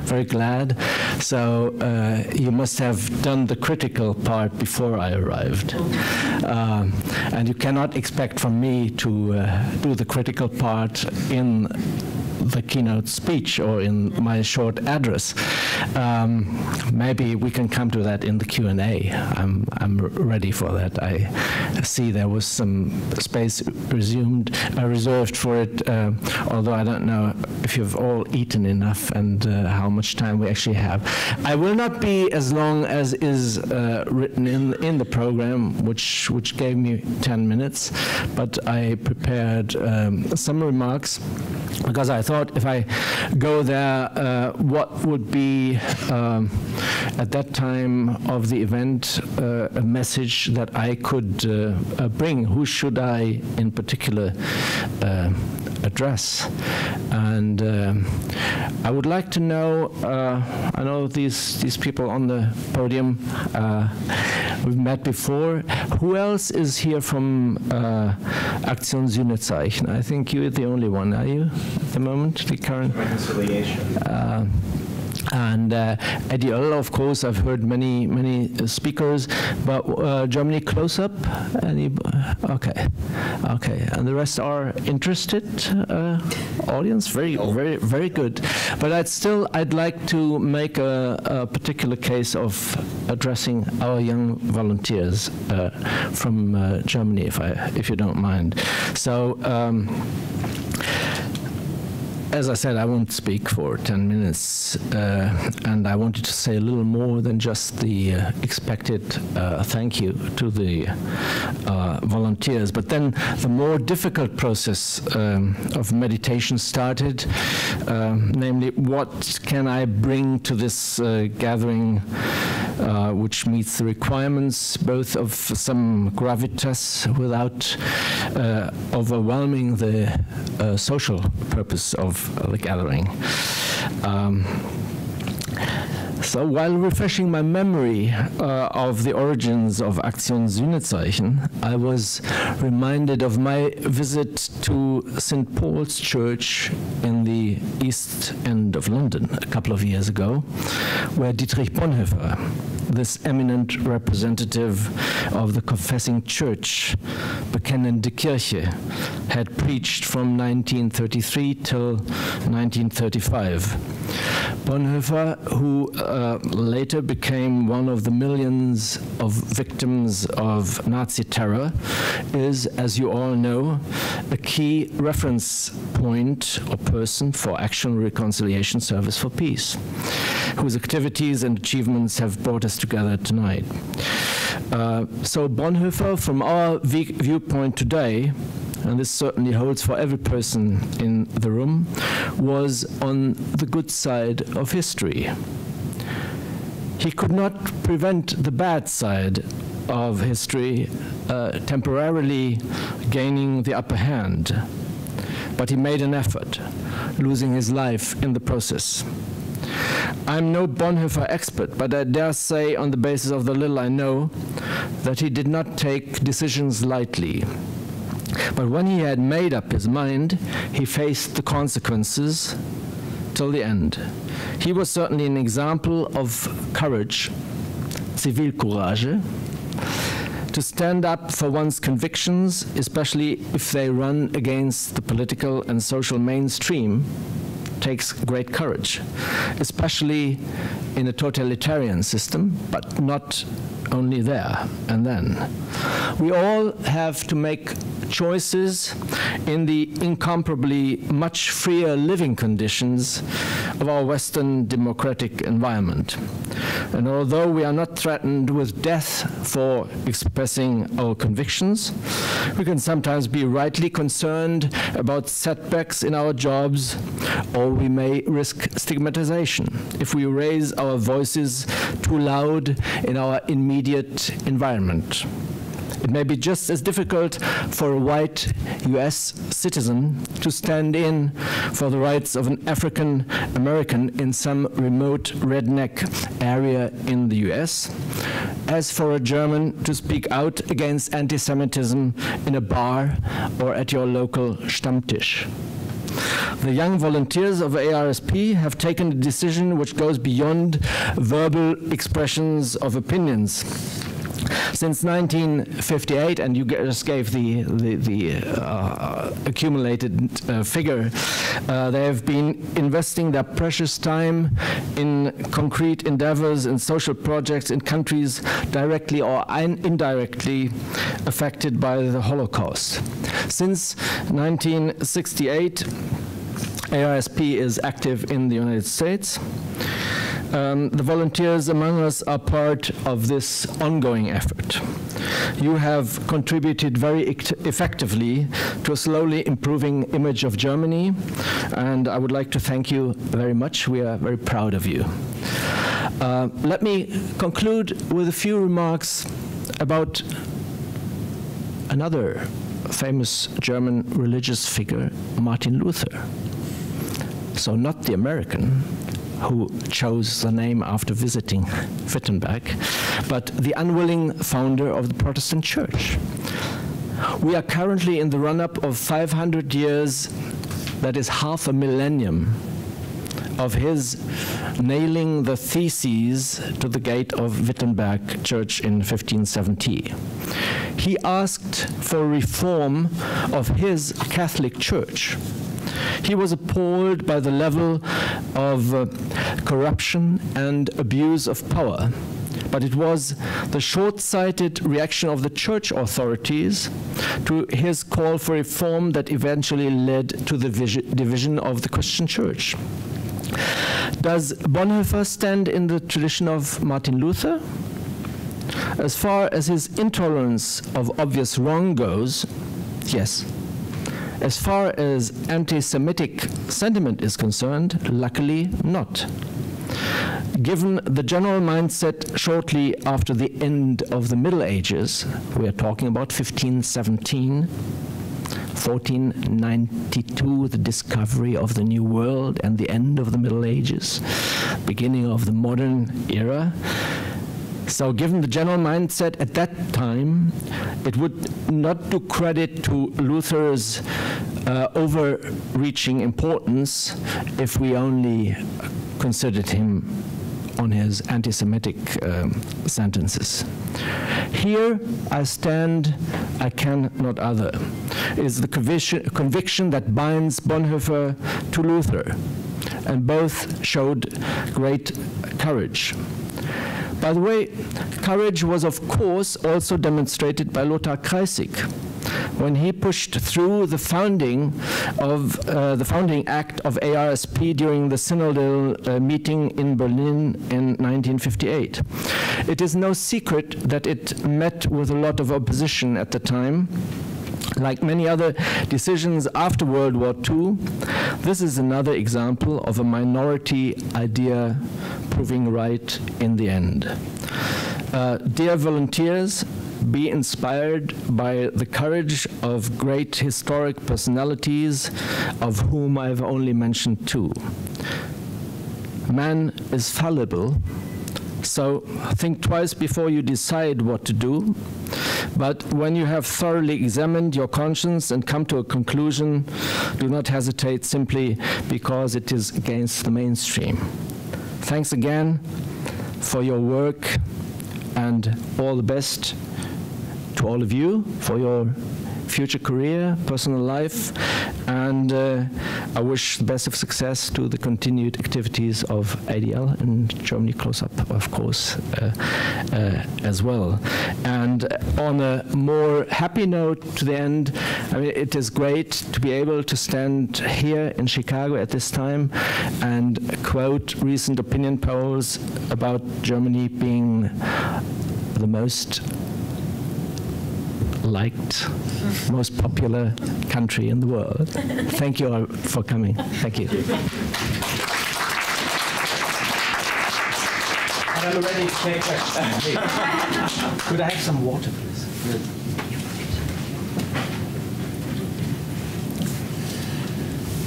S10: Very glad. So you must have done the critical part before I arrived. And you cannot expect from me to do the critical part in the keynote speech or in my short address. Maybe we can come to that in the Q&A. I'm ready for that. I see there was some space reserved for it, although I don't know if you've all eaten enough and how much time we actually have. I will not be as long as is written in the program, which gave me 10 minutes, but I prepared some remarks, because I thought if I go there, what would be at that time of the event a message that I could bring? Who should I in particular address? And I would like to know, I know these people on the podium, we've met before. Who else is here from Aktion Sühnezeichen? I think you're the only one, are you, at the moment, the current? Reconciliation. And Eddie Oell, of course, I've heard many speakers, but Germany close-up? Okay. And the rest are interested audience? Very good. But I'd like to make a particular case of addressing our young volunteers from Germany, if you don't mind. So. As I said, I won't speak for 10 minutes, and I wanted to say a little more than just the expected thank you to the volunteers. But then the more difficult process of meditation started, namely, what can I bring to this gathering which meets the requirements both of some gravitas without overwhelming the social purpose of the gathering. So while refreshing my memory of the origins of Aktion Sühnezeichen, I was reminded of my visit to St. Paul's Church in the East End of London a couple of years ago, where Dietrich Bonhoeffer, this eminent representative of the confessing church, Bekennende Kirche, had preached from 1933 till 1935. Bonhoeffer, who later became one of the millions of victims of Nazi terror, is, as you all know, a key reference point or person for Action Reconciliation Service for Peace, whose activities and achievements have brought us together tonight. So Bonhoeffer, from our viewpoint today, and this certainly holds for every person in the room, was on the good side of history. He could not prevent the bad side of history temporarily gaining the upper hand, but he made an effort, losing his life in the process. I'm no Bonhoeffer expert, but I dare say, on the basis of the little I know, that he did not take decisions lightly. But when he had made up his mind, he faced the consequences till the end. He was certainly an example of courage, Zivilcourage, to stand up for one's convictions, especially if they run against the political and social mainstream, takes great courage, especially in a totalitarian system, but not only there and then. We all have to make choices in the incomparably much freer living conditions of our Western democratic environment. And although we are not threatened with death for expressing our convictions, we can sometimes be rightly concerned about setbacks in our jobs, or we may risk stigmatization if we raise our voices too loud in our immediate environment. It may be just as difficult for a white US citizen to stand in for the rights of an African American in some remote redneck area in the US as for a German to speak out against anti-Semitism in a bar or at your local Stammtisch. The young volunteers of ARSP have taken a decision which goes beyond verbal expressions of opinions. Since 1958, and you just gave the accumulated figure, they have been investing their precious time in concrete endeavors and social projects in countries directly or indirectly affected by the Holocaust. Since 1968, ARSP is active in the United States. The volunteers among us are part of this ongoing effort. You have contributed very effectively to a slowly improving image of Germany, and I would like to thank you very much. We are very proud of you. Let me conclude with a few remarks about another famous German religious figure, Martin Luther. So not the American, who chose the name after visiting Wittenberg, but the unwilling founder of the Protestant Church. We are currently in the run-up of 500 years, that is half a millennium, of his nailing the theses to the gate of Wittenberg Church in 1570. He asked for reform of his Catholic Church. He was appalled by the level of corruption and abuse of power, but it was the short-sighted reaction of the church authorities to his call for reform that eventually led to the division of the Christian Church. Does Bonhoeffer stand in the tradition of Martin Luther? As far as his intolerance of obvious wrong goes, yes. As far as anti-Semitic sentiment is concerned, luckily not. Given the general mindset shortly after the end of the Middle Ages, we are talking about 1517, 1492, the discovery of the New World and the end of the Middle Ages, beginning of the modern era. So given the general mindset at that time, it would not do credit to Luther's overreaching importance if we only considered him on his anti-Semitic sentences. Here I stand, I can not other. It is the conviction that binds Bonhoeffer to Luther, and both showed great courage. By the way, courage was, of course, also demonstrated by Lothar Kreisig when he pushed through the founding act of ARSP during the Synodal meeting in Berlin in 1958. It is no secret that it met with a lot of opposition at the time. Like many other decisions after World War II, this is another example of a minority idea proving right in the end. Dear volunteers, be inspired by the courage of great historic personalities, of whom I've only mentioned two. Man is fallible, so think twice before you decide what to do. But when you have thoroughly examined your conscience and come to a conclusion, do not hesitate simply because it is against the mainstream. Thanks again for your work, and all the best to all of you for your future career, personal life, And I wish the best of success to the continued activities of ADL and Germany Close Up, of course, as well. And on a more happy note to the end, I mean, it is great to be able to stand here in Chicago at this time and quote recent opinion polls about Germany being the most liked, most popular country in the world. Thank you all for coming. Thank you.
S2: And I'm ready to take questions. Could I have some water, please?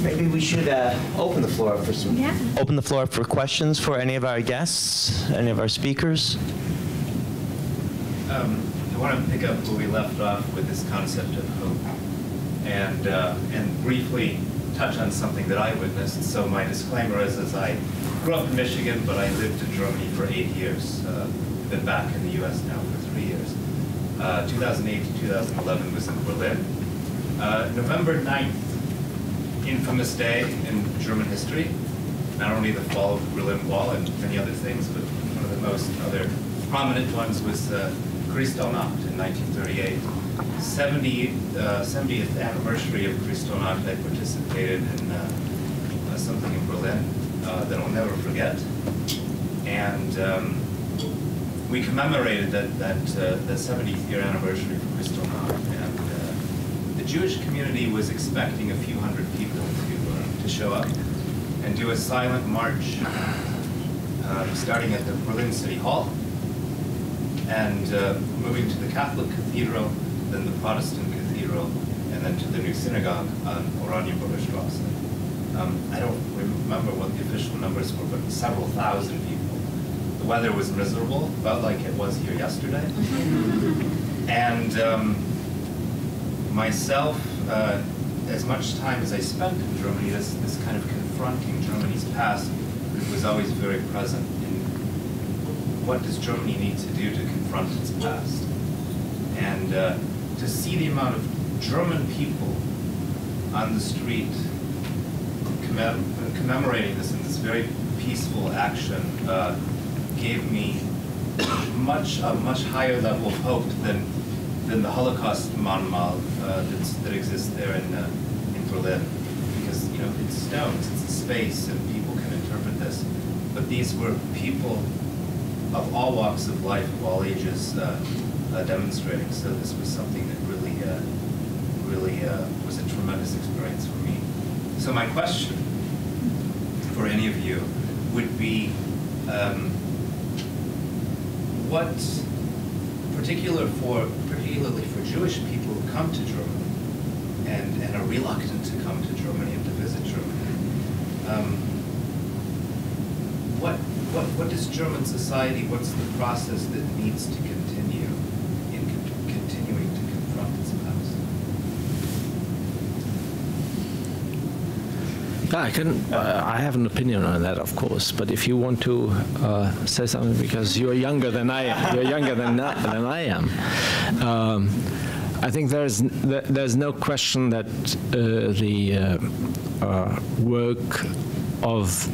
S2: Maybe we should open the floor up for some. Yeah. Open the floor up for questions for any of our guests, any of our speakers.
S11: I want to pick up where we left off with this concept of hope, and briefly touch on something that I witnessed. So my disclaimer is I grew up in Michigan, but I lived in Germany for 8 years. Been back in the U.S. now for 3 years. 2008 to 2011 was in Berlin. November 9th, infamous day in German history. Not only the fall of the Berlin Wall and many other things, but one of the most other prominent ones was Kristallnacht in 1938. 70th anniversary of Kristallnacht. I participated in something in Berlin that I'll never forget. And we commemorated the 70th year anniversary of Kristallnacht. And the Jewish community was expecting a few hundred people to show up and do a silent march, starting at the Berlin City Hall, and moving to the Catholic Cathedral, then the Protestant Cathedral, and then to the new synagogue on Oranienburger Straße. I don't remember what the official numbers were, but several thousand people. The weather was miserable, felt like it was here yesterday. And myself, as much time as I spent in Germany, this kind of confronting Germany's past was always very present in what does Germany need to do to confront its past. And to see the amount of German people on the street commemorating this in this very peaceful action gave me a much higher level of hope than the Holocaust Mahnmal that exists there in Berlin, because it's stones, it's a space, and people can interpret this. But these were people of all walks of life, of all ages, demonstrating. So this was something that really was a tremendous experience for me. So my question for any of you would be, what, particularly for Jewish people who come to Germany and are reluctant to come to Germany and to visit Germany, what does German society, what's the process that needs to continue in continuing to confront its past?
S10: I have an opinion on that, of course. But if you want to say something, because you're younger than I am, I think there's no question that the work of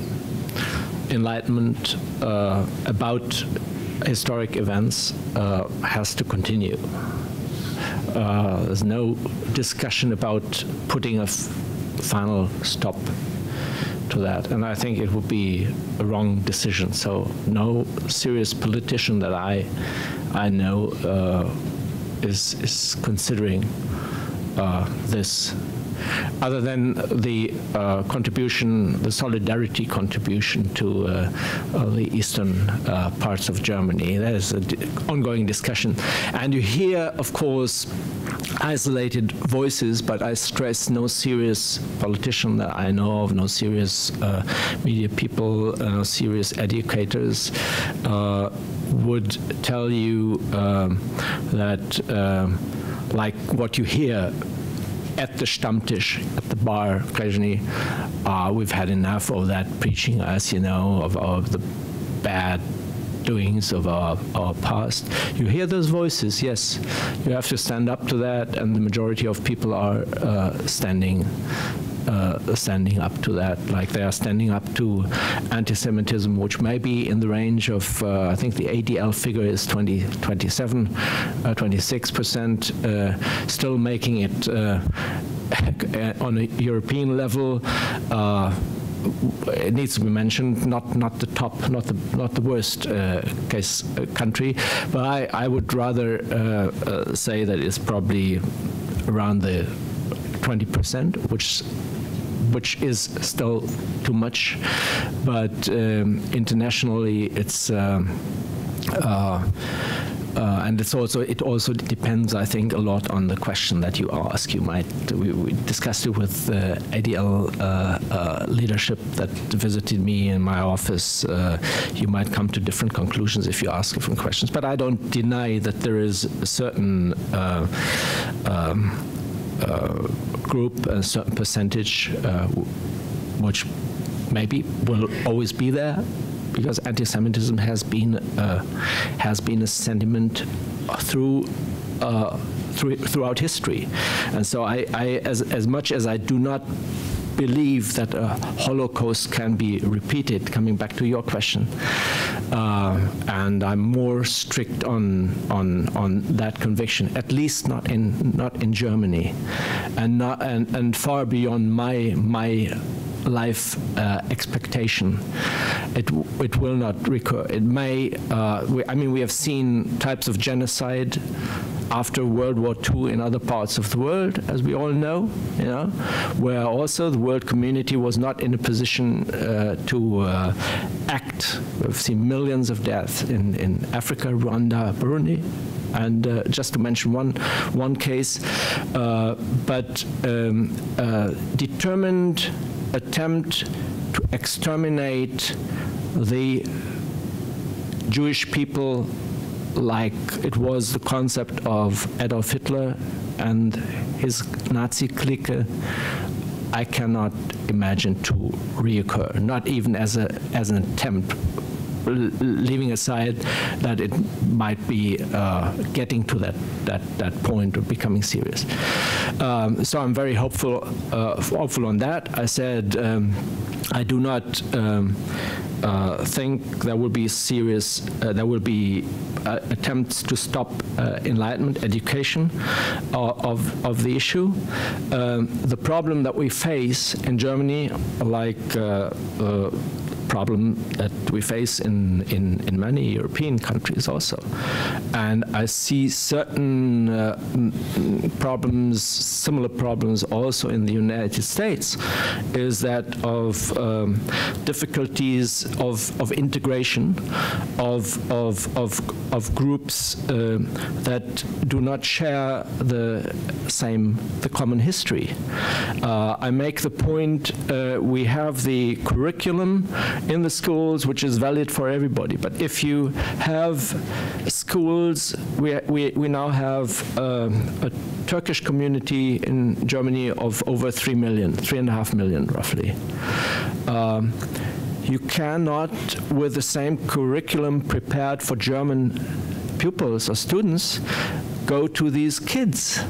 S10: enlightenment about historic events has to continue. There's no discussion about putting a final stop to that, and I think it would be a wrong decision. So no serious politician that I know is considering this, other than the contribution, the solidarity contribution to the eastern parts of Germany. That is an ongoing discussion. And you hear, of course, isolated voices, but I stress no serious politician that I know of, no serious media people, no serious educators would tell you that like what you hear at the Stammtisch, at the bar occasionally, we've had enough of that preaching us, of the bad doings of our past. You hear those voices, yes. You have to stand up to that, and the majority of people are standing up to that, like they are standing up to anti-Semitism, which may be in the range of, I think the ADL figure is 26%, still making it on a European level. It needs to be mentioned, not the top, not the worst case country, but I would rather say that it's probably around the 20%, which is still too much, but internationally it's and it also depends, I think, a lot on the question that you ask. We discussed it with ADL leadership that visited me in my office. You might come to different conclusions if you ask different questions, but I don't deny that there is a certain group, a certain percentage, which maybe will always be there, because anti-Semitism has been a sentiment throughout history, and so as much as I do not believe that a Holocaust can be repeated, coming back to your question, and I'm more strict on that conviction, at least not in Germany, and far beyond my life expectation. It will not recur. It may. We have seen types of genocide after World War II in other parts of the world, as we all know, where also the world community was not in a position to act. We've seen millions of deaths in Africa, Rwanda, Burundi, and just to mention one case, but determined attempt to exterminate the Jewish people, like it was the concept of Adolf Hitler and his Nazi clique, I cannot imagine to reoccur, not even as an attempt, leaving aside that it might be getting to that point of becoming serious. So I'm very hopeful on that. I said I do not think there will be serious, there will be attempts to stop Enlightenment education of the issue. The problem that we face in Germany, like problem that we face in many European countries also. And I see certain problems, similar problems also in the United States, is that of difficulties of integration of groups that do not share the common history. I make the point, we have the curriculum in the schools, which is valid for everybody. But if you have schools, we now have a Turkish community in Germany of over 3 million, 3.5 million roughly. You cannot, with the same curriculum prepared for German pupils or students, go to these kids.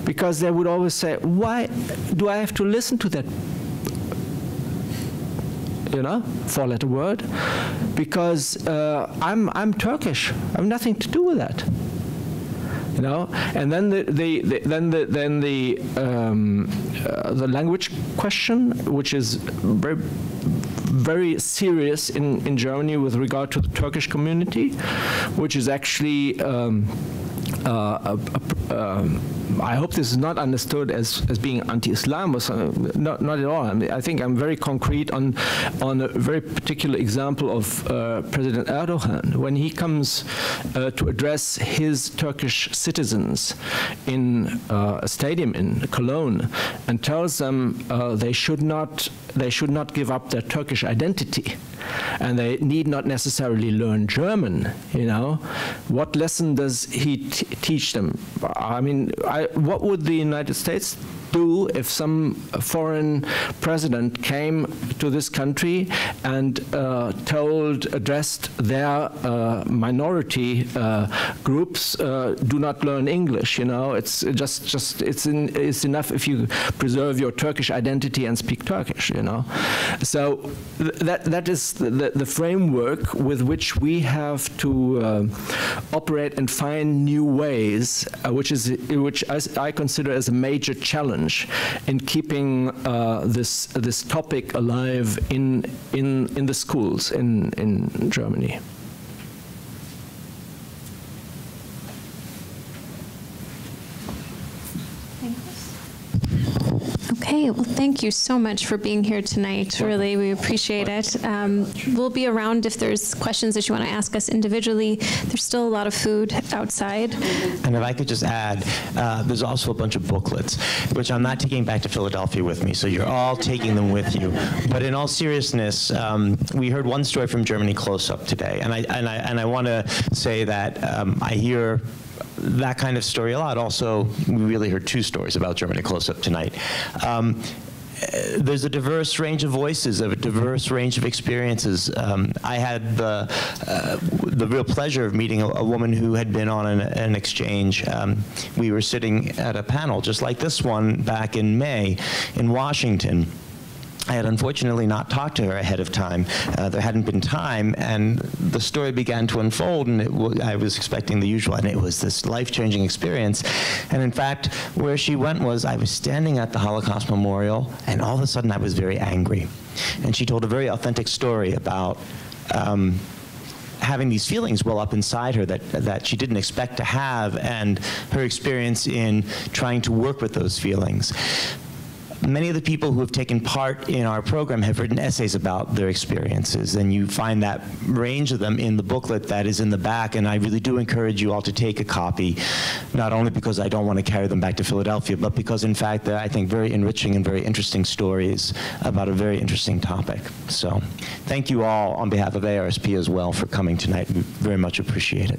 S10: Because they would always say, why do I have to listen to that, four-letter word? Because I'm Turkish. I have nothing to do with that. And then the language question, which is very serious in Germany with regard to the Turkish community, which is actually I hope this is not understood as being anti-Islam or something. Not at all. I think I'm very concrete on a very particular example of President Erdogan. When he comes to address his Turkish citizens in a stadium in Cologne and tells them they should not give up their Turkish identity, and they need not necessarily learn German, what lesson does he teach them? I mean, what would the United States do if some foreign president came to this country and addressed their minority groups, do not learn English. You know, it's it's enough if you preserve your Turkish identity and speak Turkish. You know, so that is the framework with which we have to operate and find new ways, which I consider as a major challenge in keeping this topic alive in the schools in Germany.
S1: Okay, well, thank you so much for being here tonight. Really, we appreciate it. We'll be around if there's questions that you want to ask us individually. There's still a lot of food outside.
S2: And if I could just add, there's also a bunch of booklets, which I'm not taking back to Philadelphia with me, so you're all taking them with you. But in all seriousness, we heard one story from Germany close up today, and I want to say that I hear that kind of story a lot. Also, we really heard two stories about Germany close up tonight. There's a diverse range of voices, a diverse range of experiences. I had the real pleasure of meeting a woman who had been on an exchange. We were sitting at a panel just like this one back in May in Washington. I had unfortunately not talked to her ahead of time. There hadn't been time, and the story began to unfold, and I was expecting the usual, and it was this life-changing experience. And in fact, where she went was, I was standing at the Holocaust Memorial, and all of a sudden I was very angry. And she told a very authentic story about having these feelings well up inside her that she didn't expect to have, and her experience in trying to work with those feelings. Many of the people who have taken part in our program have written essays about their experiences, and you find that range of them in the booklet that is in the back, and I really do encourage you all to take a copy, not only because I don't want to carry them back to Philadelphia, but because, in fact, they're, I think, very enriching and very interesting stories about a very interesting topic. So thank you all on behalf of ARSP as well for coming tonight. We very much appreciate it.